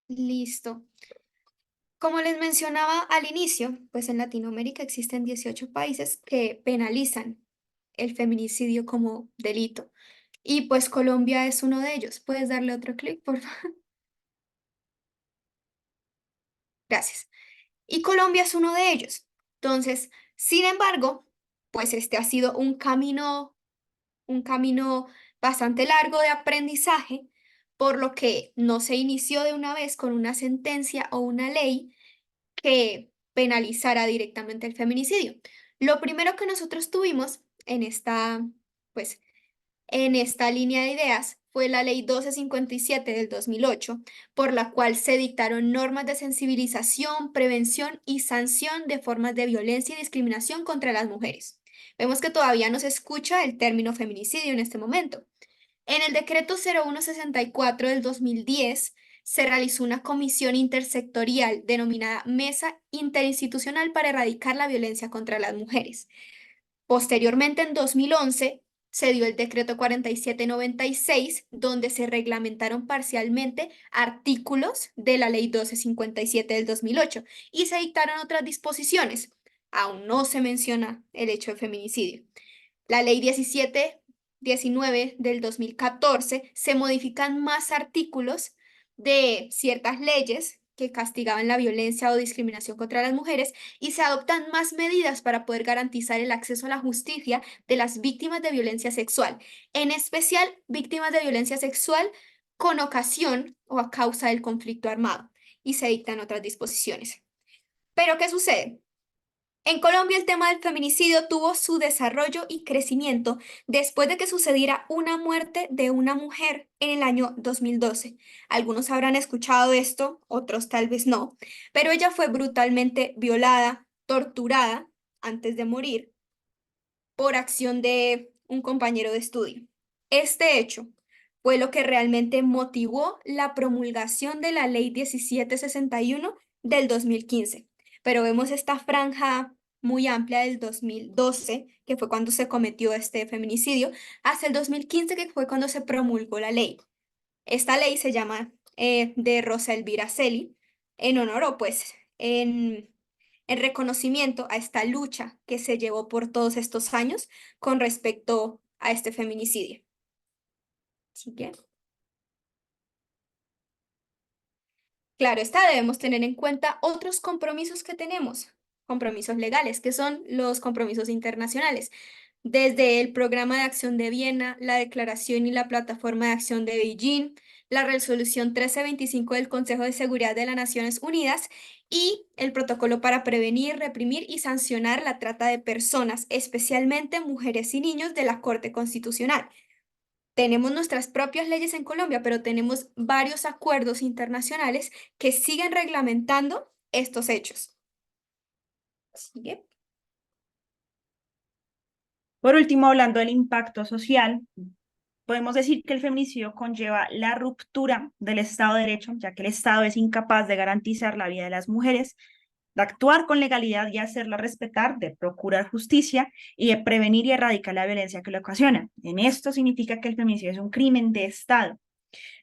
Listo. Como les mencionaba al inicio, pues en Latinoamérica existen 18 países que penalizan el feminicidio como delito. Y pues Colombia es uno de ellos. ¿Puedes darle otro clic, por favor? Gracias. Y Colombia es uno de ellos. Entonces, sin embargo, pues este ha sido un camino bastante largo de aprendizaje, por lo que no se inició de una vez con una sentencia o una ley que penalizara directamente el feminicidio. Lo primero que nosotros tuvimos en esta, pues, en esta línea de ideas fue la Ley 1257 del 2008, por la cual se dictaron normas de sensibilización, prevención y sanción de formas de violencia y discriminación contra las mujeres. Vemos que todavía no se escucha el término feminicidio en este momento. En el decreto 0164 del 2010 se realizó una comisión intersectorial denominada Mesa Interinstitucional para Erradicar la Violencia contra las Mujeres. Posteriormente, en 2011, se dio el decreto 4796, donde se reglamentaron parcialmente artículos de la ley 1257 del 2008 y se dictaron otras disposiciones. Aún no se menciona el hecho de feminicidio. La ley 1719 del 2014 se modifican más artículos de ciertas leyes que castigaban la violencia o discriminación contra las mujeres y se adoptan más medidas para poder garantizar el acceso a la justicia de las víctimas de violencia sexual, en especial víctimas de violencia sexual con ocasión o a causa del conflicto armado, y se dictan otras disposiciones. Pero, ¿qué sucede? En Colombia, el tema del feminicidio tuvo su desarrollo y crecimiento después de que sucediera una muerte de una mujer en el año 2012. Algunos habrán escuchado esto, otros tal vez no, pero ella fue brutalmente violada, torturada antes de morir por acción de un compañero de estudio. Este hecho fue lo que realmente motivó la promulgación de la Ley 1761 del 2015. Pero vemos esta franja muy amplia del 2012, que fue cuando se cometió este feminicidio, hasta el 2015, que fue cuando se promulgó la ley. Esta ley se llama de Rosa Elvira Celi, en honor o pues en reconocimiento a esta lucha que se llevó por todos estos años con respecto a este feminicidio. Así que, claro está, debemos tener en cuenta otros compromisos que tenemos, compromisos legales, que son los compromisos internacionales. Desde el Programa de Acción de Viena, la Declaración y la Plataforma de Acción de Beijing, la Resolución 1325 del Consejo de Seguridad de las Naciones Unidas y el Protocolo para prevenir, reprimir y sancionar la trata de personas, especialmente mujeres y niños, de la Corte Constitucional. Tenemos nuestras propias leyes en Colombia, pero tenemos varios acuerdos internacionales que siguen reglamentando estos hechos. ¿Sigue? Por último, hablando del impacto social, podemos decir que el feminicidio conlleva la ruptura del Estado de Derecho, ya que el Estado es incapaz de garantizar la vida de las mujeres, de actuar con legalidad y hacerla respetar, de procurar justicia y de prevenir y erradicar la violencia que lo ocasiona. En esto significa que el feminicidio es un crimen de Estado.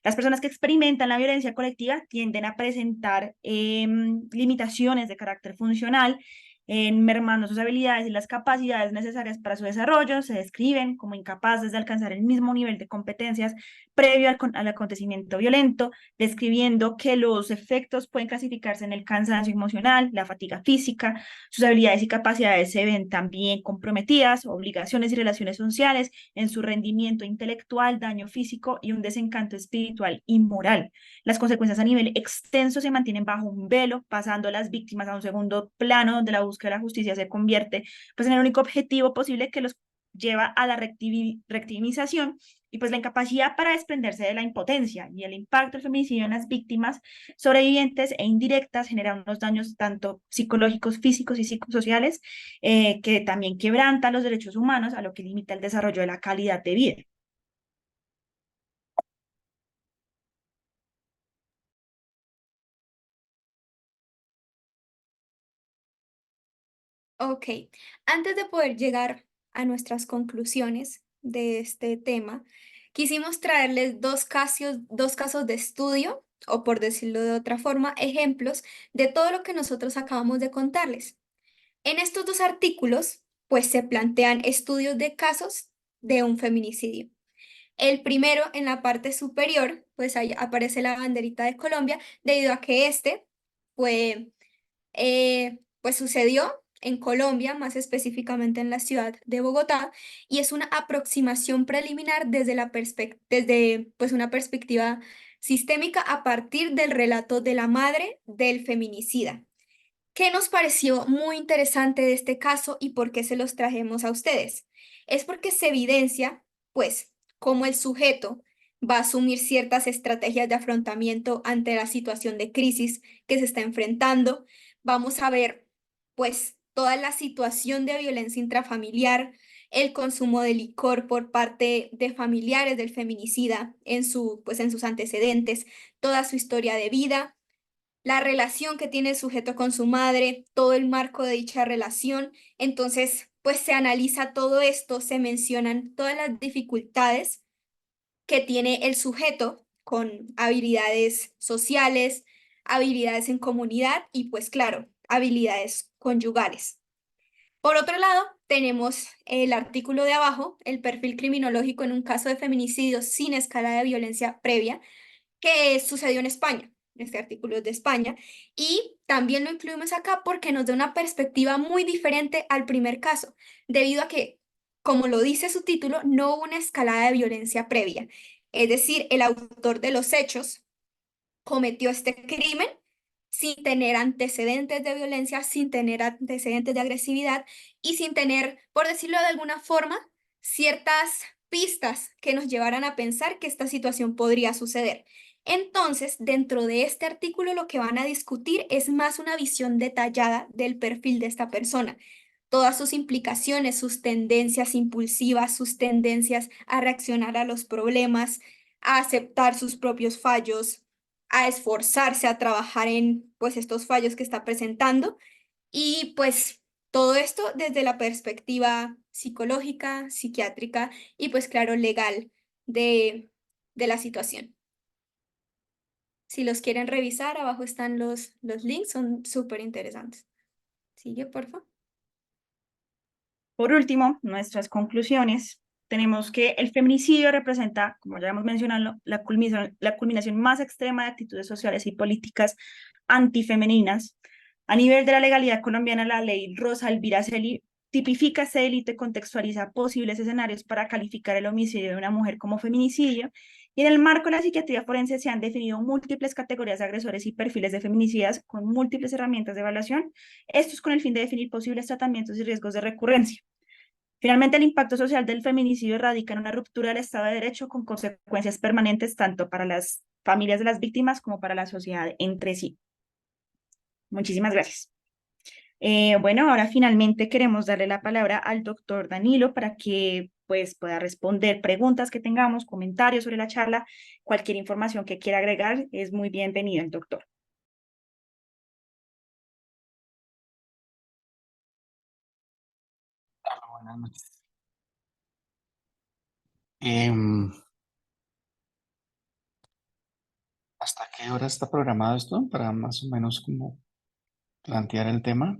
Las personas que experimentan la violencia colectiva tienden a presentar limitaciones de carácter funcional, mermando sus habilidades y las capacidades necesarias para su desarrollo. Se describen como incapaces de alcanzar el mismo nivel de competencias previo al acontecimiento violento, describiendo que los efectos pueden clasificarse en el cansancio emocional, la fatiga física, sus habilidades y capacidades se ven también comprometidas, obligaciones y relaciones sociales, en su rendimiento intelectual, daño físico y un desencanto espiritual y moral. Las consecuencias a nivel extenso se mantienen bajo un velo, pasando a las víctimas a un segundo plano, donde la búsqueda de la justicia se convierte pues, en el único objetivo posible que los lleva a la rectimización y pues la incapacidad para desprenderse de la impotencia y el impacto del feminicidio en las víctimas sobrevivientes e indirectas genera unos daños tanto psicológicos, físicos y psicosociales que también quebrantan los derechos humanos, a lo que limita el desarrollo de la calidad de vida. Ok, antes de poder llegar a nuestras conclusiones de este tema, quisimos traerles dos casos de estudio, o por decirlo de otra forma, ejemplos de todo lo que nosotros acabamos de contarles. En estos dos artículos, pues se plantean estudios de casos de un feminicidio. El primero, en la parte superior, pues ahí aparece la banderita de Colombia, debido a que este fue pues sucedió en Colombia, más específicamente en la ciudad de Bogotá, y es una aproximación preliminar desde pues una perspectiva sistémica a partir del relato de la madre del feminicida. ¿Qué nos pareció muy interesante de este caso y por qué se los trajemos a ustedes? Es porque se evidencia, pues, cómo el sujeto va a asumir ciertas estrategias de afrontamiento ante la situación de crisis que se está enfrentando. Vamos a ver, pues, toda la situación de violencia intrafamiliar, el consumo de licor por parte de familiares del feminicida pues, en sus antecedentes, toda su historia de vida, la relación que tiene el sujeto con su madre, todo el marco de dicha relación. Entonces, pues se analiza todo esto, se mencionan todas las dificultades que tiene el sujeto con habilidades sociales, habilidades en comunidad y pues claro, habilidades conyugales. Por otro lado, tenemos el artículo de abajo, el perfil criminológico en un caso de feminicidio sin escala de violencia previa, que sucedió en España. Este artículo es de España y también lo incluimos acá porque nos da una perspectiva muy diferente al primer caso, debido a que, como lo dice su título, no hubo una escalada de violencia previa. Es decir, el autor de los hechos cometió este crimen sin tener antecedentes de violencia, sin tener antecedentes de agresividad y sin tener, por decirlo de alguna forma, ciertas pistas que nos llevaran a pensar que esta situación podría suceder. Entonces, dentro de este artículo lo que van a discutir es más una visión detallada del perfil de esta persona, todas sus implicaciones, sus tendencias impulsivas, sus tendencias a reaccionar a los problemas, a aceptar sus propios fallos, a esforzarse a trabajar en pues estos fallos que está presentando y pues todo esto desde la perspectiva psicológica, psiquiátrica y pues claro, legal de, de la situación. Si los quieren revisar, abajo están los links, son súper interesantes. Sigue, por favor. Por último, nuestras conclusiones. Tenemos que el feminicidio representa, como ya hemos mencionado, la culminación más extrema de actitudes sociales y políticas antifemeninas. A nivel de la legalidad colombiana, la ley Rosa Elvira Celi tipifica este delito y contextualiza posibles escenarios para calificar el homicidio de una mujer como feminicidio. Y en el marco de la psiquiatría forense se han definido múltiples categorías de agresores y perfiles de feminicidas con múltiples herramientas de evaluación, esto es con el fin de definir posibles tratamientos y riesgos de recurrencia. Finalmente, el impacto social del feminicidio radica en una ruptura del Estado de Derecho con consecuencias permanentes tanto para las familias de las víctimas como para la sociedad entre sí. Muchísimas gracias. Bueno, ahora finalmente queremos darle la palabra al doctor Danilo para que pues, pueda responder preguntas que tengamos, comentarios sobre la charla, cualquier información que quiera agregar, es muy bienvenido el doctor. Hola, buenas noches. Em, ¿Hasta qué hora está programado esto? Para más o menos como plantear el tema.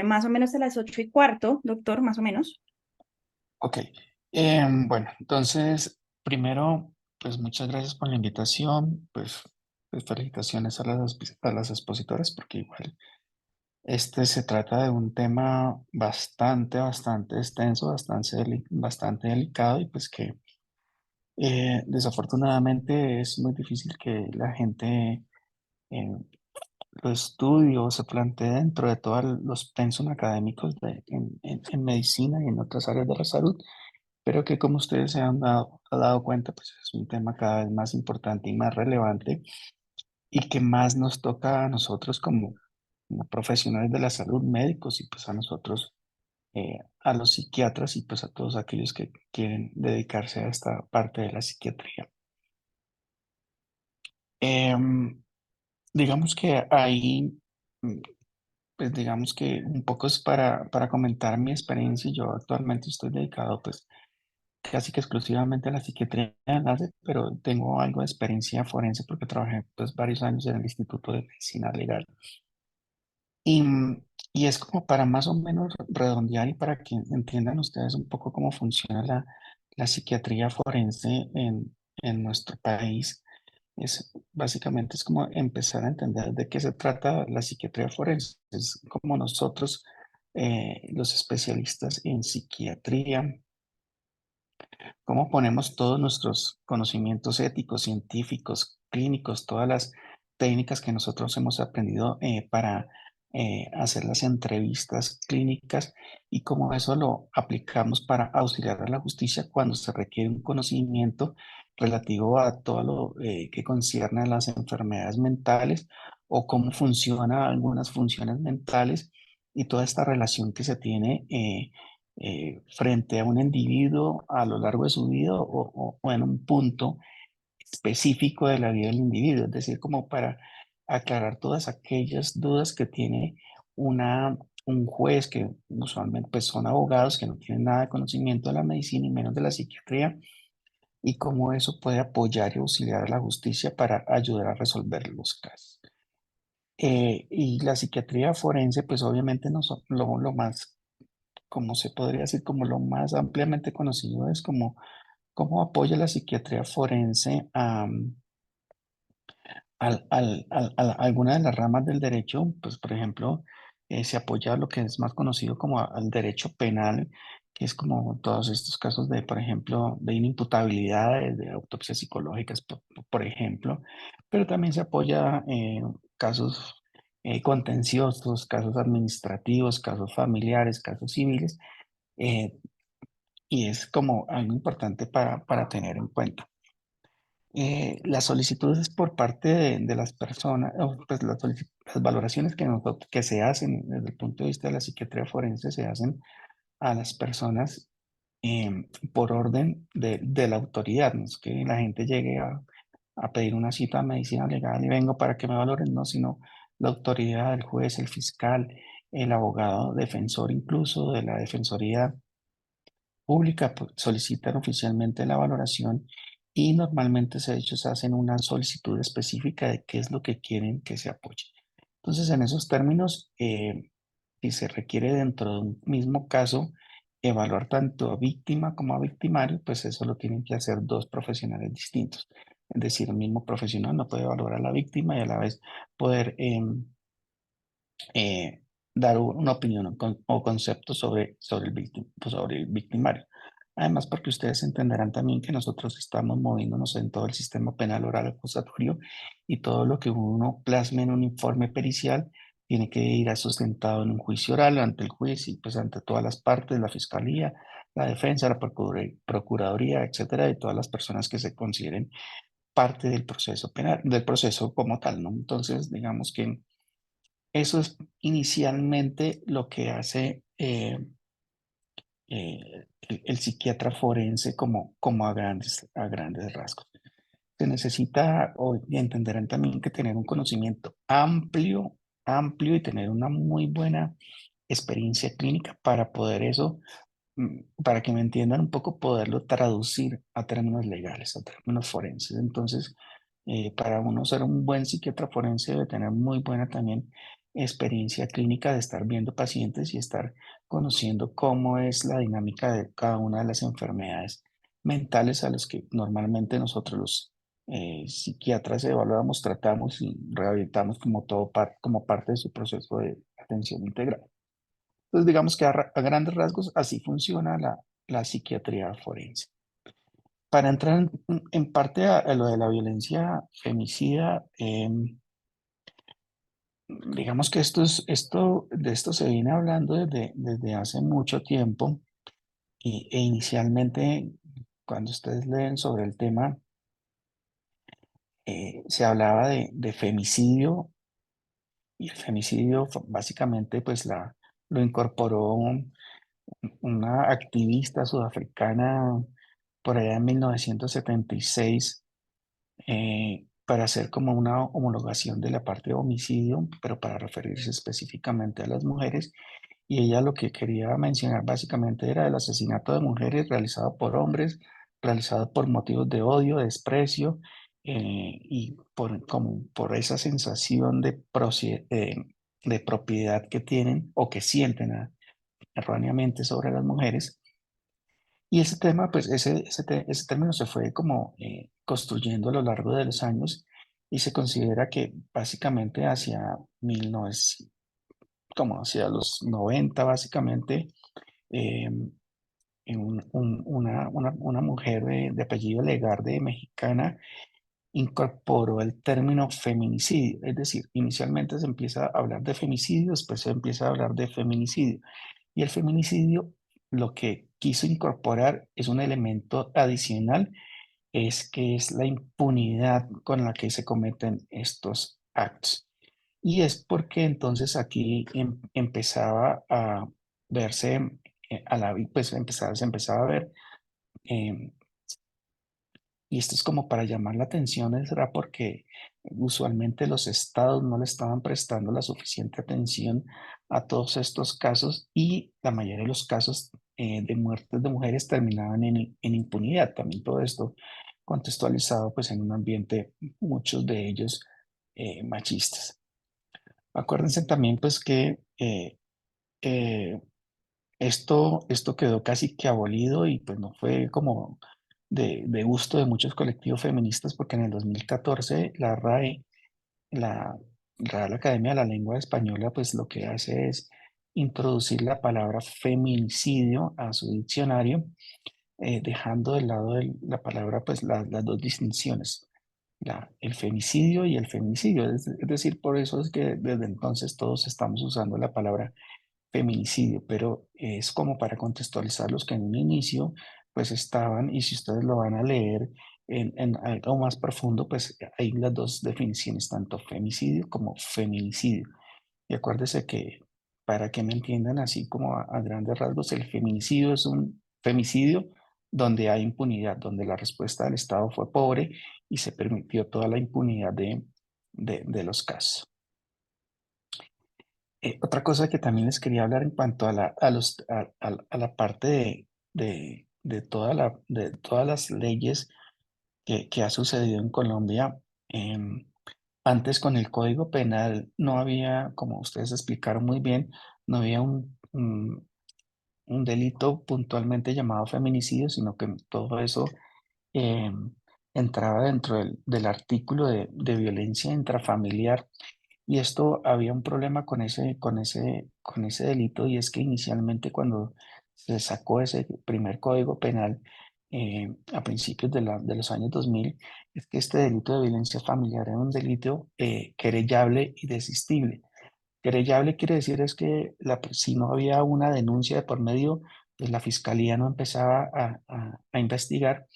Más o menos a las 8:15, doctor, más o menos. Ok. Bueno, entonces, primero, pues muchas gracias por la invitación. Pues felicitaciones a las expositoras, porque igual este se trata de un tema bastante extenso, bastante delicado y pues que desafortunadamente es muy difícil que la gente eh, lo estudie o se plantee dentro de todos los pensum académicos en medicina y en otras áreas de la salud, pero que como ustedes ha dado cuenta, pues es un tema cada vez más importante y más relevante y que más nos toca a nosotros como profesionales de la salud, médicos y pues a nosotros, a los psiquiatras y pues a todos aquellos que quieren dedicarse a esta parte de la psiquiatría. Em, digamos que ahí, mm, pues digamos que un poco es para comentar mi experiencia. Yo actualmente estoy dedicado pues casi que exclusivamente a la psiquiatría de enlace, pero tengo algo de experiencia forense porque trabajé pues varios años en el Instituto de Medicina Legal. Y, y es como para más o menos redondear y para que entiendan ustedes un poco cómo funciona la psiquiatría forense en nuestro país. Es, básicamente es como empezar a entender de qué se trata la psiquiatría forense. Es como nosotros, los especialistas en psiquiatría, cómo ponemos todos nuestros conocimientos éticos, científicos, clínicos, todas las técnicas que nosotros hemos aprendido hacer las entrevistas clínicas y cómo eso lo aplicamos para auxiliar a la justicia cuando se requiere un conocimiento relativo a todo lo que concierne a las enfermedades mentales o cómo funcionan algunas funciones mentales y toda esta relación que se tiene frente a un individuo a lo largo de su vida o en un punto específico de la vida del individuo, es decir, como para aclarar todas aquellas dudas que tiene un juez, que usualmente pues, son abogados que no tienen nada de conocimiento de la medicina y menos de la psiquiatría, y cómo eso puede apoyar y auxiliar a la justicia para ayudar a resolver los casos. Y la psiquiatría forense, pues obviamente no son lo más, como se podría decir, como lo más ampliamente conocido es como cómo apoya la psiquiatría forense a alguna de las ramas del derecho, pues por ejemplo, se apoya a lo que es más conocido como al derecho penal, que es como todos estos casos de, por ejemplo, de inimputabilidad, de autopsias psicológicas, por ejemplo, pero también se apoya casos contenciosos, casos administrativos, casos familiares, casos civiles, eh, y es como algo importante para tener en cuenta. Las solicitudes por parte de las personas, o, pues las valoraciones que se hacen desde el punto de vista de la psiquiatría forense se hacen a las personas por orden de la autoridad. No es que la gente llegue a pedir una cita a medicina legal y vengo para que me valoren, no, sino la autoridad, el juez, el fiscal, el abogado defensor incluso de la defensoría pública pues, solicitan oficialmente la valoración y normalmente ellos hacen una solicitud específica de qué es lo que quieren que se apoye. Entonces, en esos términos, si se requiere dentro de un mismo caso evaluar tanto a víctima como a victimario, pues eso lo tienen que hacer dos profesionales distintos. Es decir, el mismo profesional no puede evaluar a la víctima y a la vez poder dar una opinión o concepto sobre el victimario. Además, porque ustedes entenderán también que nosotros estamos moviéndonos en todo el sistema penal oral acusatorio y todo lo que uno plasme en un informe pericial tiene que ir sustentado en un juicio oral ante el juez y pues ante todas las partes, la fiscalía, la defensa, la procuraduría, etcétera, y todas las personas que se consideren parte del proceso penal, del proceso como tal, ¿no? Entonces, digamos que eso es inicialmente lo que hace el psiquiatra forense como a grandes rasgos. Se necesita, y entenderán también que tener un conocimiento amplio y tener una muy buena experiencia clínica para poder eso, para que me entiendan un poco, poderlo traducir a términos legales, a términos forenses. Entonces, para uno ser un buen psiquiatra forense debe tener muy buena también experiencia clínica de estar viendo pacientes y estar conociendo cómo es la dinámica de cada una de las enfermedades mentales a las que normalmente nosotros los psiquiatras evaluamos, tratamos y rehabilitamos como como parte de su proceso de atención integral. Entonces, digamos que a grandes rasgos así funciona la psiquiatría forense. Para entrar en parte a lo de la violencia femicida, digamos que de esto se viene hablando desde hace mucho tiempo e inicialmente cuando ustedes leen sobre el tema, se hablaba de femicidio y el femicidio básicamente pues lo incorporó una activista sudafricana por allá en 1976 para hacer como una homologación de la parte de homicidio, pero para referirse específicamente a las mujeres. Y ella lo que quería mencionar básicamente era el asesinato de mujeres realizado por hombres, realizado por motivos de odio, desprecio y como por esa sensación de propiedad que tienen o que sienten erróneamente sobre las mujeres. Y ese tema, pues ese término se fue como construyendo a lo largo de los años y se considera que básicamente hacia 1900, como hacia los 90 básicamente, eh, una mujer de apellido Legarde, mexicana, incorporó el término feminicidio. Es decir, inicialmente se empieza a hablar de femicidio, después se empieza a hablar de feminicidio. Y el feminicidio lo que quiso incorporar es un elemento adicional, es que es la impunidad con la que se cometen estos actos. Y es porque entonces aquí empezaba a verse, pues se empezaba a ver, em, y esto es como para llamar la atención, será porque usualmente los estados no le estaban prestando la suficiente atención a todos estos casos y la mayoría de los casos de muertes de mujeres terminaban en impunidad. También todo esto contextualizado pues en un ambiente, muchos de ellos machistas. Acuérdense también pues que eh, esto quedó casi que abolido y pues no fue como de gusto de muchos colectivos feministas porque en el 2014 la RAE, la Real Academia de la Lengua Española, pues lo que hace es introducir la palabra feminicidio a su diccionario, dejando de lado la palabra, pues las dos distinciones, el femicidio y el feminicidio. Es decir, por eso es que desde entonces todos estamos usando la palabra feminicidio, pero es como para contextualizar los que en un inicio pues estaban, y si ustedes lo van a leer en algo más profundo, pues hay las dos definiciones, tanto femicidio como feminicidio. Y acuérdese que, para que me entiendan así como a grandes rasgos, el feminicidio es un femicidio donde hay impunidad, donde la respuesta del Estado fue pobre y se permitió toda la impunidad de los casos. Otra cosa que también les quería hablar en cuanto a la parte de todas las leyes que ha sucedido en Colombia. Antes con el Código Penal no había, como ustedes explicaron muy bien, no había un delito puntualmente llamado feminicidio, sino que todo eso em, entraba dentro del artículo de violencia intrafamiliar. Y esto había un problema con ese delito, y es que inicialmente cuando se sacó ese primer código penal a principios de los años 2000, es que este delito de violencia familiar era un delito querellable y desistible. Querellable quiere decir es que si no había una denuncia de por medio, pues la fiscalía no empezaba a investigar.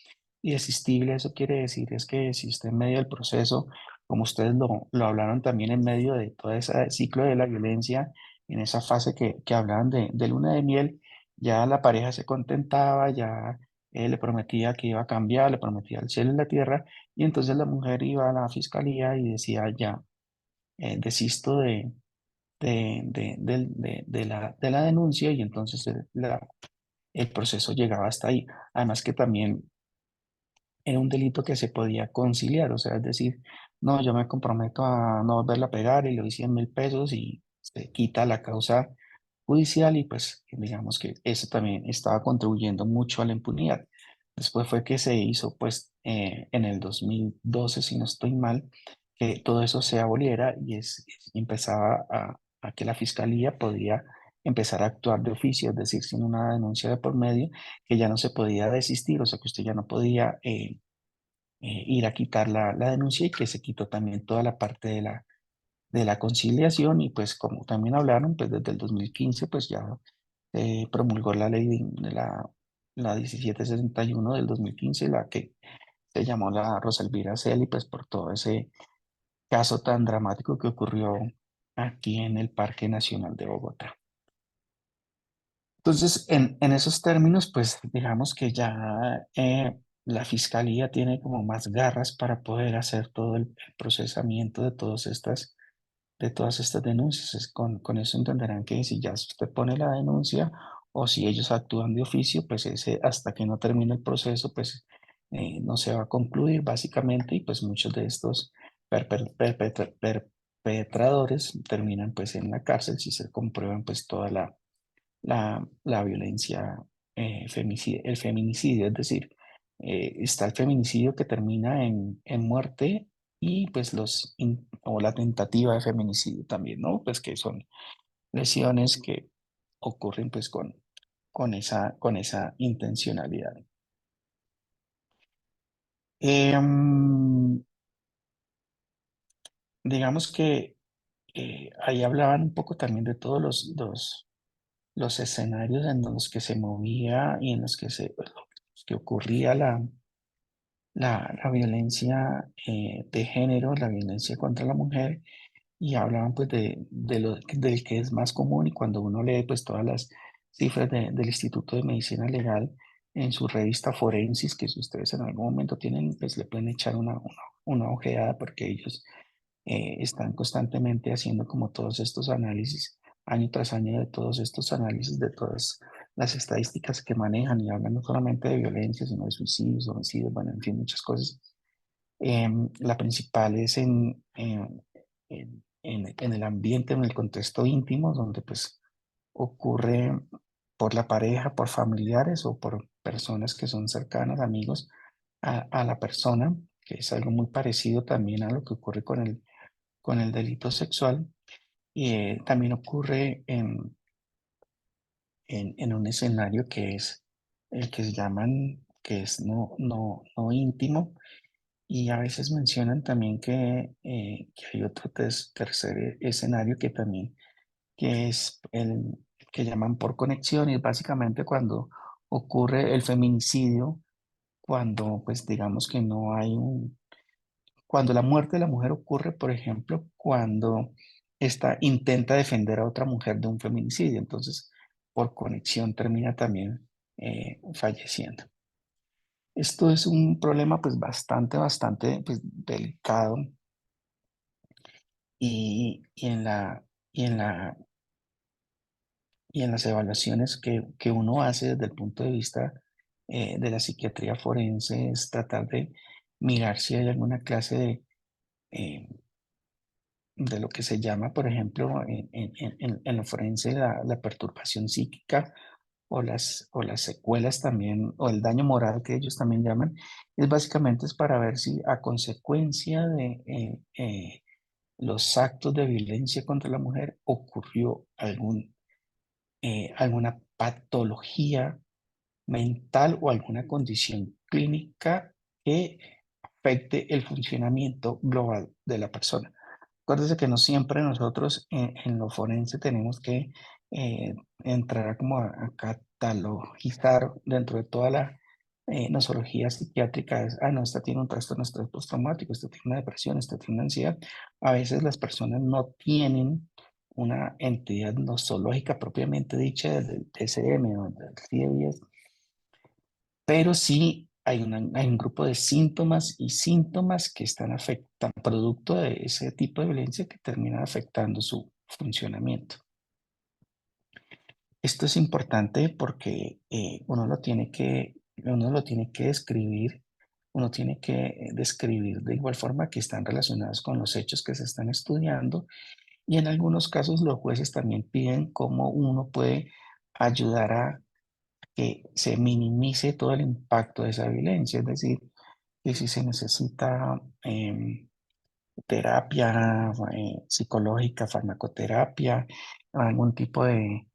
Y desistible, eso quiere decir es que si usted en medio del proceso, como ustedes lo hablaron también en medio de todo ese ciclo de la violencia, en esa fase que hablaban de luna de miel, ya la pareja se contentaba, ya le prometía que iba a cambiar, le prometía el cielo y la tierra, y entonces la mujer iba a la fiscalía y decía ya, desisto de la denuncia, y entonces el proceso llegaba hasta ahí. Además que también era un delito que se podía conciliar, o sea, es decir, no, yo me comprometo a no volverla a pegar y le doy 100.000 pesos y se quita la causa judicial, y pues digamos que eso también estaba contribuyendo mucho a la impunidad. Después fue que se hizo, pues en el 2012, si no estoy mal, que todo eso se aboliera y empezaba a que la fiscalía podía empezar a actuar de oficio, es decir, sin una denuncia de por medio, que ya no se podía desistir, o sea que usted ya no podía ir a quitar la denuncia, y que se quitó también toda la parte de la conciliación. Y pues como también hablaron, pues desde el 2015 pues ya promulgó la ley la 1761 del 2015, la que se llamó la Rosalvira Celi, pues por todo ese caso tan dramático que ocurrió aquí en el Parque Nacional de Bogotá. Entonces, en esos términos, pues digamos que ya la fiscalía tiene como más garras para poder hacer todo el procesamiento de todas estas denuncias. Con eso entenderán que si ya usted pone la denuncia o si ellos actúan de oficio, pues ese, hasta que no termine el proceso, pues no se va a concluir básicamente, y pues muchos de estos perpetradores terminan pues en la cárcel si se comprueban pues toda la violencia, el feminicidio. Es decir, está el feminicidio que termina en muerte, y pues o la tentativa de feminicidio también, ¿no? Pues que son lesiones que ocurren pues con esa intencionalidad. digamos que ahí hablaban un poco también de todos los escenarios en los que se movía y en los que ocurría la violencia de género, la violencia contra la mujer, y hablaban pues del que es más común, y cuando uno lee pues todas las cifras del Instituto de Medicina Legal en su revista Forensis, que si ustedes en algún momento tienen, pues le pueden echar una ojeada, porque ellos están constantemente haciendo como todos estos análisis, año tras año, de todos estos análisis, de todas las estadísticas que manejan, y hablan no solamente de violencia, sino de suicidios, homicidios, bueno, en fin, muchas cosas. La principal es en el ambiente, en el contexto íntimo, donde pues ocurre por la pareja, por familiares o por personas que son cercanas, amigos a la persona, que es algo muy parecido también a lo que ocurre con el delito sexual. Y también ocurre en un escenario que es el que se llaman, que es no íntimo, y a veces mencionan también que hay otro tercer escenario que también, que es el que llaman por conexión, y es básicamente cuando ocurre el feminicidio, cuando pues digamos que no hay cuando la muerte de la mujer ocurre, por ejemplo, cuando ésta intenta defender a otra mujer de un feminicidio, entonces por conexión termina también falleciendo. Esto es un problema pues bastante pues delicado, y y en las evaluaciones que uno hace desde el punto de vista de la psiquiatría forense, es tratar de mirar si hay alguna clase eh, de lo que se llama, por ejemplo, en lo forense, la perturbación psíquica, o las secuelas también, o el daño moral que ellos también llaman. Es básicamente es para ver si a consecuencia de los actos de violencia contra la mujer ocurrió alguna patología mental o alguna condición clínica que afecte el funcionamiento global de la persona. Acuérdese que no siempre nosotros en lo forense tenemos que entrar a catalogizar dentro de toda la nosología psiquiátrica. No, esta tiene un trastorno de estrés postraumático, esta tiene una depresión, esta tiene una ansiedad. A veces las personas no tienen una entidad nosológica propiamente dicha del DSM o del CIE-10, pero sí hay un grupo de síntomas y síntomas que están afectando, producto de ese tipo de violencia, que termina afectando su funcionamiento. Esto es importante porque uno lo tiene que describir, uno tiene que describir de igual forma que están relacionados con los hechos que se están estudiando, y en algunos casos los jueces también piden cómo uno puede ayudar a que se minimice todo el impacto de esa violencia, es decir, que si se necesita terapia psicológica, farmacoterapia, algún tipo de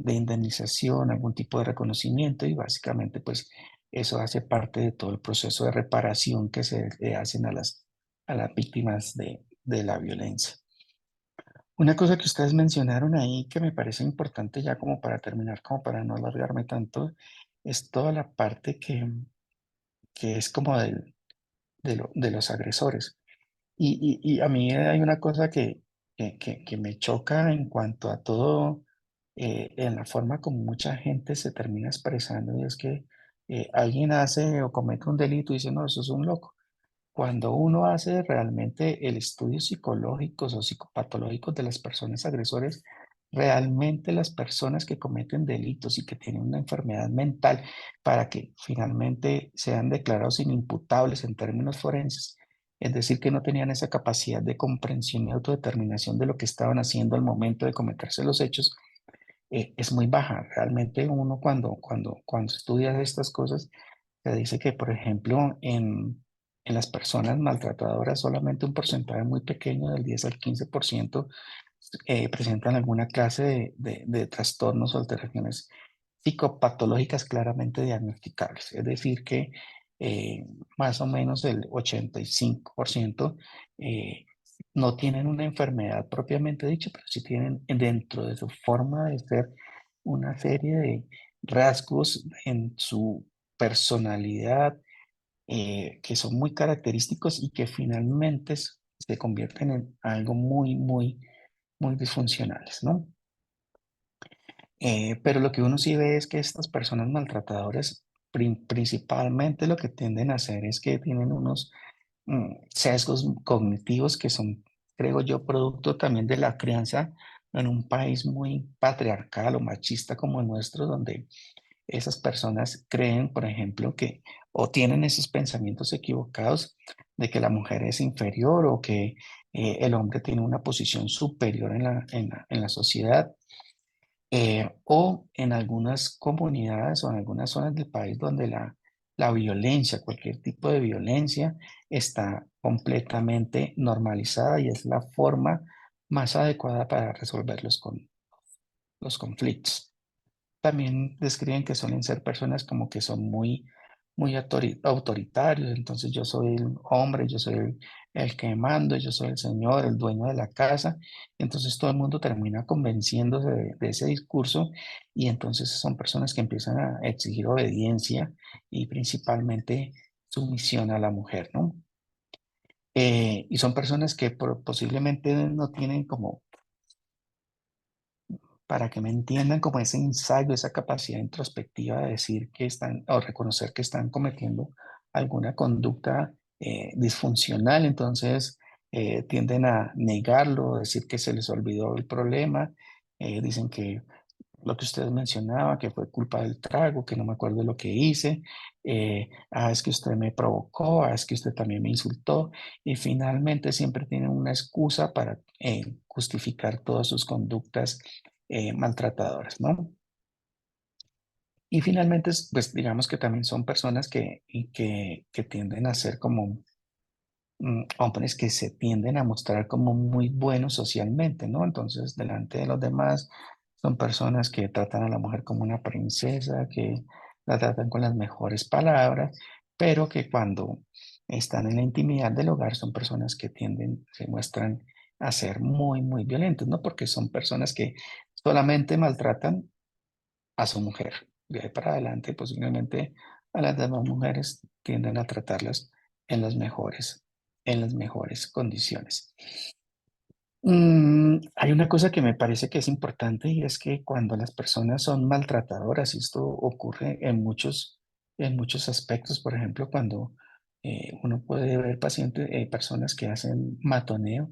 indemnización, algún tipo de reconocimiento, y básicamente pues eso hace parte de todo el proceso de reparación que se le hacen a las víctimas de la violencia. Una cosa que ustedes mencionaron ahí que me parece importante, ya como para terminar, como para no alargarme tanto, es toda la parte que es como de los agresores. Y a mí hay una cosa que me choca en cuanto a todo, en la forma como mucha gente se termina expresando, y es que alguien hace o comete un delito y dice, no, eso es un loco. Cuando uno hace realmente el estudio psicológico o psicopatológico de las personas agresores, realmente las personas que cometen delitos y que tienen una enfermedad mental, para que finalmente sean declarados inimputables en términos forenses, es decir, que no tenían esa capacidad de comprensión y autodeterminación de lo que estaban haciendo al momento de cometerse los hechos, es muy baja. Realmente uno cuando estudia estas cosas, se dice que, por ejemplo, en las personas maltratadoras, solamente un porcentaje muy pequeño, del 10 al 15%, presentan alguna clase de trastornos o alteraciones psicopatológicas claramente diagnosticables. Es decir, que más o menos el 85% no tienen una enfermedad propiamente dicha, pero sí tienen dentro de su forma de ser una serie de rasgos en su personalidad que son muy característicos y que finalmente se convierten en algo muy disfuncionales, ¿no? Pero lo que uno sí ve es que estas personas maltratadoras principalmente lo que tienden a hacer es que tienen unos sesgos cognitivos que son, creo yo, producto también de la crianza en un país muy patriarcal o machista como el nuestro, donde esas personas creen, por ejemplo, que o tienen esos pensamientos equivocados de que la mujer es inferior o que el hombre tiene una posición superior en la sociedad o en algunas comunidades o en algunas zonas del país donde la violencia, cualquier tipo de violencia, está completamente normalizada y es la forma más adecuada para resolver los conflictos. También describen que suelen ser personas como que son muy autoritarios, entonces yo soy el hombre, yo soy el que mando, yo soy el señor, el dueño de la casa, entonces todo el mundo termina convenciéndose de ese discurso y entonces son personas que empiezan a exigir obediencia y principalmente sumisión a la mujer, ¿no? Y son personas que posiblemente no tienen como para que me entiendan como ese ensayo, esa capacidad introspectiva de decir que están o reconocer que están cometiendo alguna conducta disfuncional, entonces tienden a negarlo, decir que se les olvidó el problema, dicen que lo que usted mencionaba, que fue culpa del trago, que no me acuerdo de lo que hice, es que usted me provocó, es que usted también me insultó, y finalmente siempre tienen una excusa para justificar todas sus conductas maltratadoras, ¿no? Y finalmente, pues digamos que también son personas que tienden a ser como hombres que se tienden a mostrar como muy buenos socialmente, ¿no? Entonces, delante de los demás, son personas que tratan a la mujer como una princesa, que la tratan con las mejores palabras, pero que cuando están en la intimidad del hogar son personas que se muestran a ser muy violentos, ¿no? Porque son personas que solamente maltratan a su mujer. De ahí para adelante, posiblemente a las demás mujeres tienden a tratarlas en en las mejores condiciones. Hay una cosa que me parece que es importante y es que cuando las personas son maltratadoras, y esto ocurre en muchos aspectos, por ejemplo, cuando uno puede ver pacientes, personas que hacen matoneo,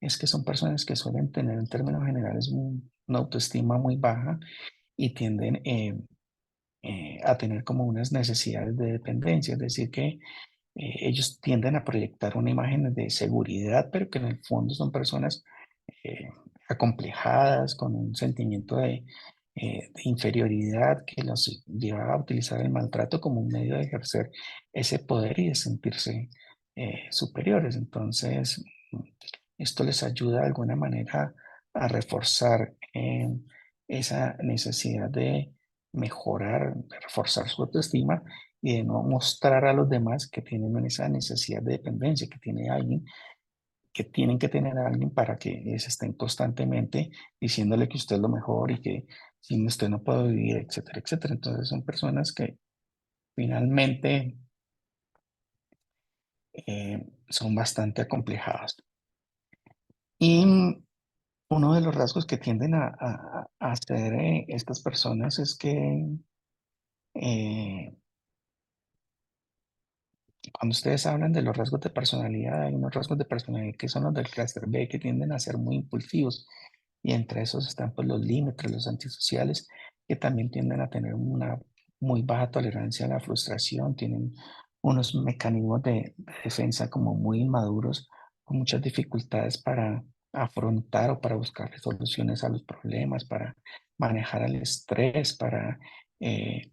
es que son personas que suelen tener en términos generales una autoestima muy baja y tienden a tener como unas necesidades de dependencia, es decir, que ellos tienden a proyectar una imagen de seguridad, pero que en el fondo son personas eh, acomplejadas, con un sentimiento de inferioridad que los lleva a utilizar el maltrato como un medio de ejercer ese poder y de sentirse superiores. Entonces, esto les ayuda de alguna manera a reforzar esa necesidad de mejorar, de reforzar su autoestima y de no mostrar a los demás que tienen esa necesidad de dependencia, que tiene alguien, que tienen que tener a alguien para que se estén constantemente diciéndole que usted es lo mejor y que sin usted no puedo vivir, etcétera, etcétera. Entonces son personas que finalmente son bastante acomplejadas. Y uno de los rasgos que tienden a hacer estas personas es que eh, cuando ustedes hablan de los rasgos de personalidad, hay unos rasgos de personalidad que son los del clúster B que tienden a ser muy impulsivos y entre esos están pues los límites, los antisociales que también tienden a tener una muy baja tolerancia a la frustración, tienen unos mecanismos de defensa como muy inmaduros, con muchas dificultades para afrontar o para buscar soluciones a los problemas, para manejar el estrés, para eh,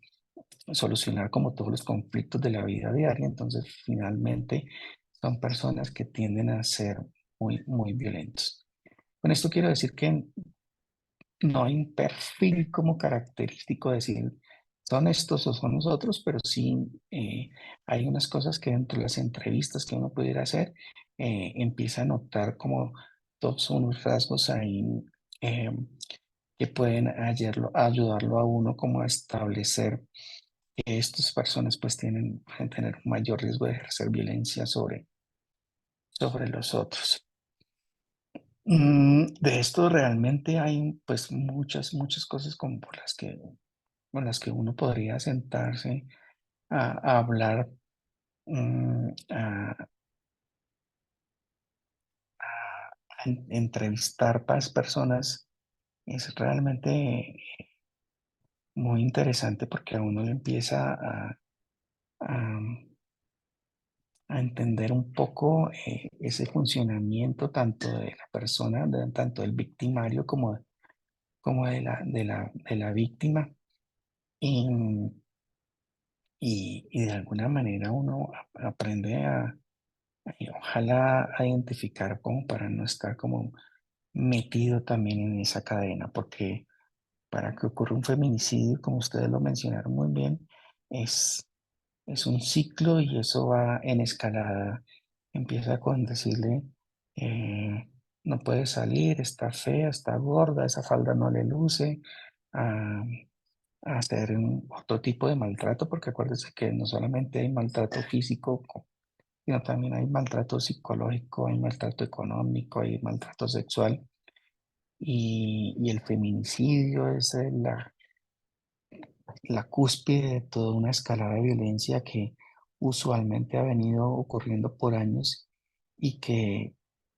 solucionar como todos los conflictos de la vida diaria. Entonces, finalmente, son personas que tienden a ser muy violentos. Con esto quiero decir que no hay un perfil como característico de decir son estos o son los otros, pero sí hay unas cosas que dentro de las entrevistas que uno pudiera hacer, empieza a notar como todos unos rasgos ahí eh, que pueden ayudarlo a uno como a establecer que estas personas pues pueden tener un mayor riesgo de ejercer violencia sobre los otros. De esto realmente hay pues muchas cosas como con las que uno podría sentarse a hablar, a entrevistar personas. Es realmente muy interesante porque a uno le empieza a, a entender un poco ese funcionamiento tanto de la persona, tanto del victimario como de la víctima. Y, y de alguna manera uno aprende ojalá a identificar como para no estar como metido también en esa cadena, porque para que ocurra un feminicidio, como ustedes lo mencionaron muy bien, es, es un ciclo y eso va en escalada. Empieza con decirle, eh, no puede salir, está fea, está gorda, esa falda no le luce, a, a hacer otro tipo de maltrato, porque acuérdense que no solamente hay maltrato físico, sino también hay maltrato psicológico, hay maltrato económico, hay maltrato sexual. Y el feminicidio es la cúspide de toda una escalada de violencia que usualmente ha venido ocurriendo por años y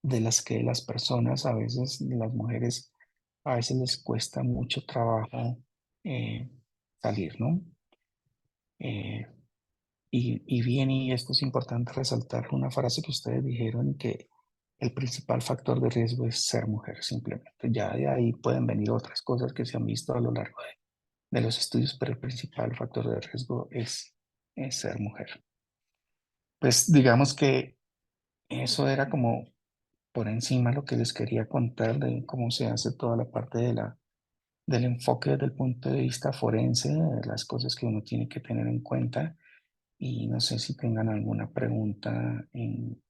de las que las personas, a veces las mujeres, a veces les cuesta mucho trabajo eh, salir, ¿no? Eh, y bien, y esto es importante resaltar una frase que ustedes dijeron, que el principal factor de riesgo es ser mujer, simplemente. Ya de ahí pueden venir otras cosas que se han visto a lo largo de los estudios, pero el principal factor de riesgo es ser mujer. Pues digamos que eso era como por encima lo que les quería contar de cómo se hace toda la parte del enfoque desde el punto de vista forense, de las cosas que uno tiene que tener en cuenta. Y no sé si tengan alguna pregunta en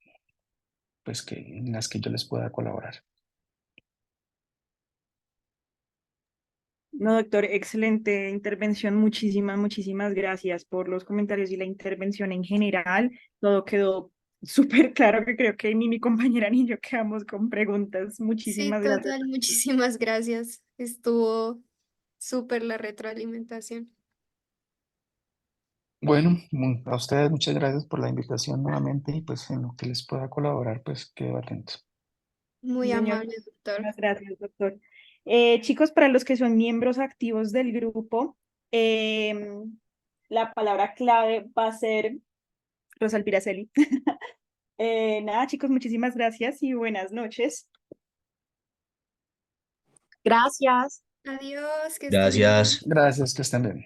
las que yo les pueda colaborar. No, doctor, excelente intervención. Muchísimas gracias por los comentarios y la intervención en general. Todo quedó súper claro, que creo que ni mi compañera ni yo quedamos con preguntas. Sí, Muchísimas gracias. total, muchísimas gracias. Estuvo súper la retroalimentación. Bueno, a ustedes muchas gracias por la invitación nuevamente y pues en lo que les pueda colaborar, pues quedo atento. Muy Sí, señor. amable, doctor. Muchas gracias, doctor. Chicos, para los que son miembros activos del grupo, la palabra clave va a ser Rosa Alpiraceli. Nada, chicos, muchísimas gracias y buenas noches. Gracias. Adiós, que estén bien. Gracias. Gracias, que estén bien.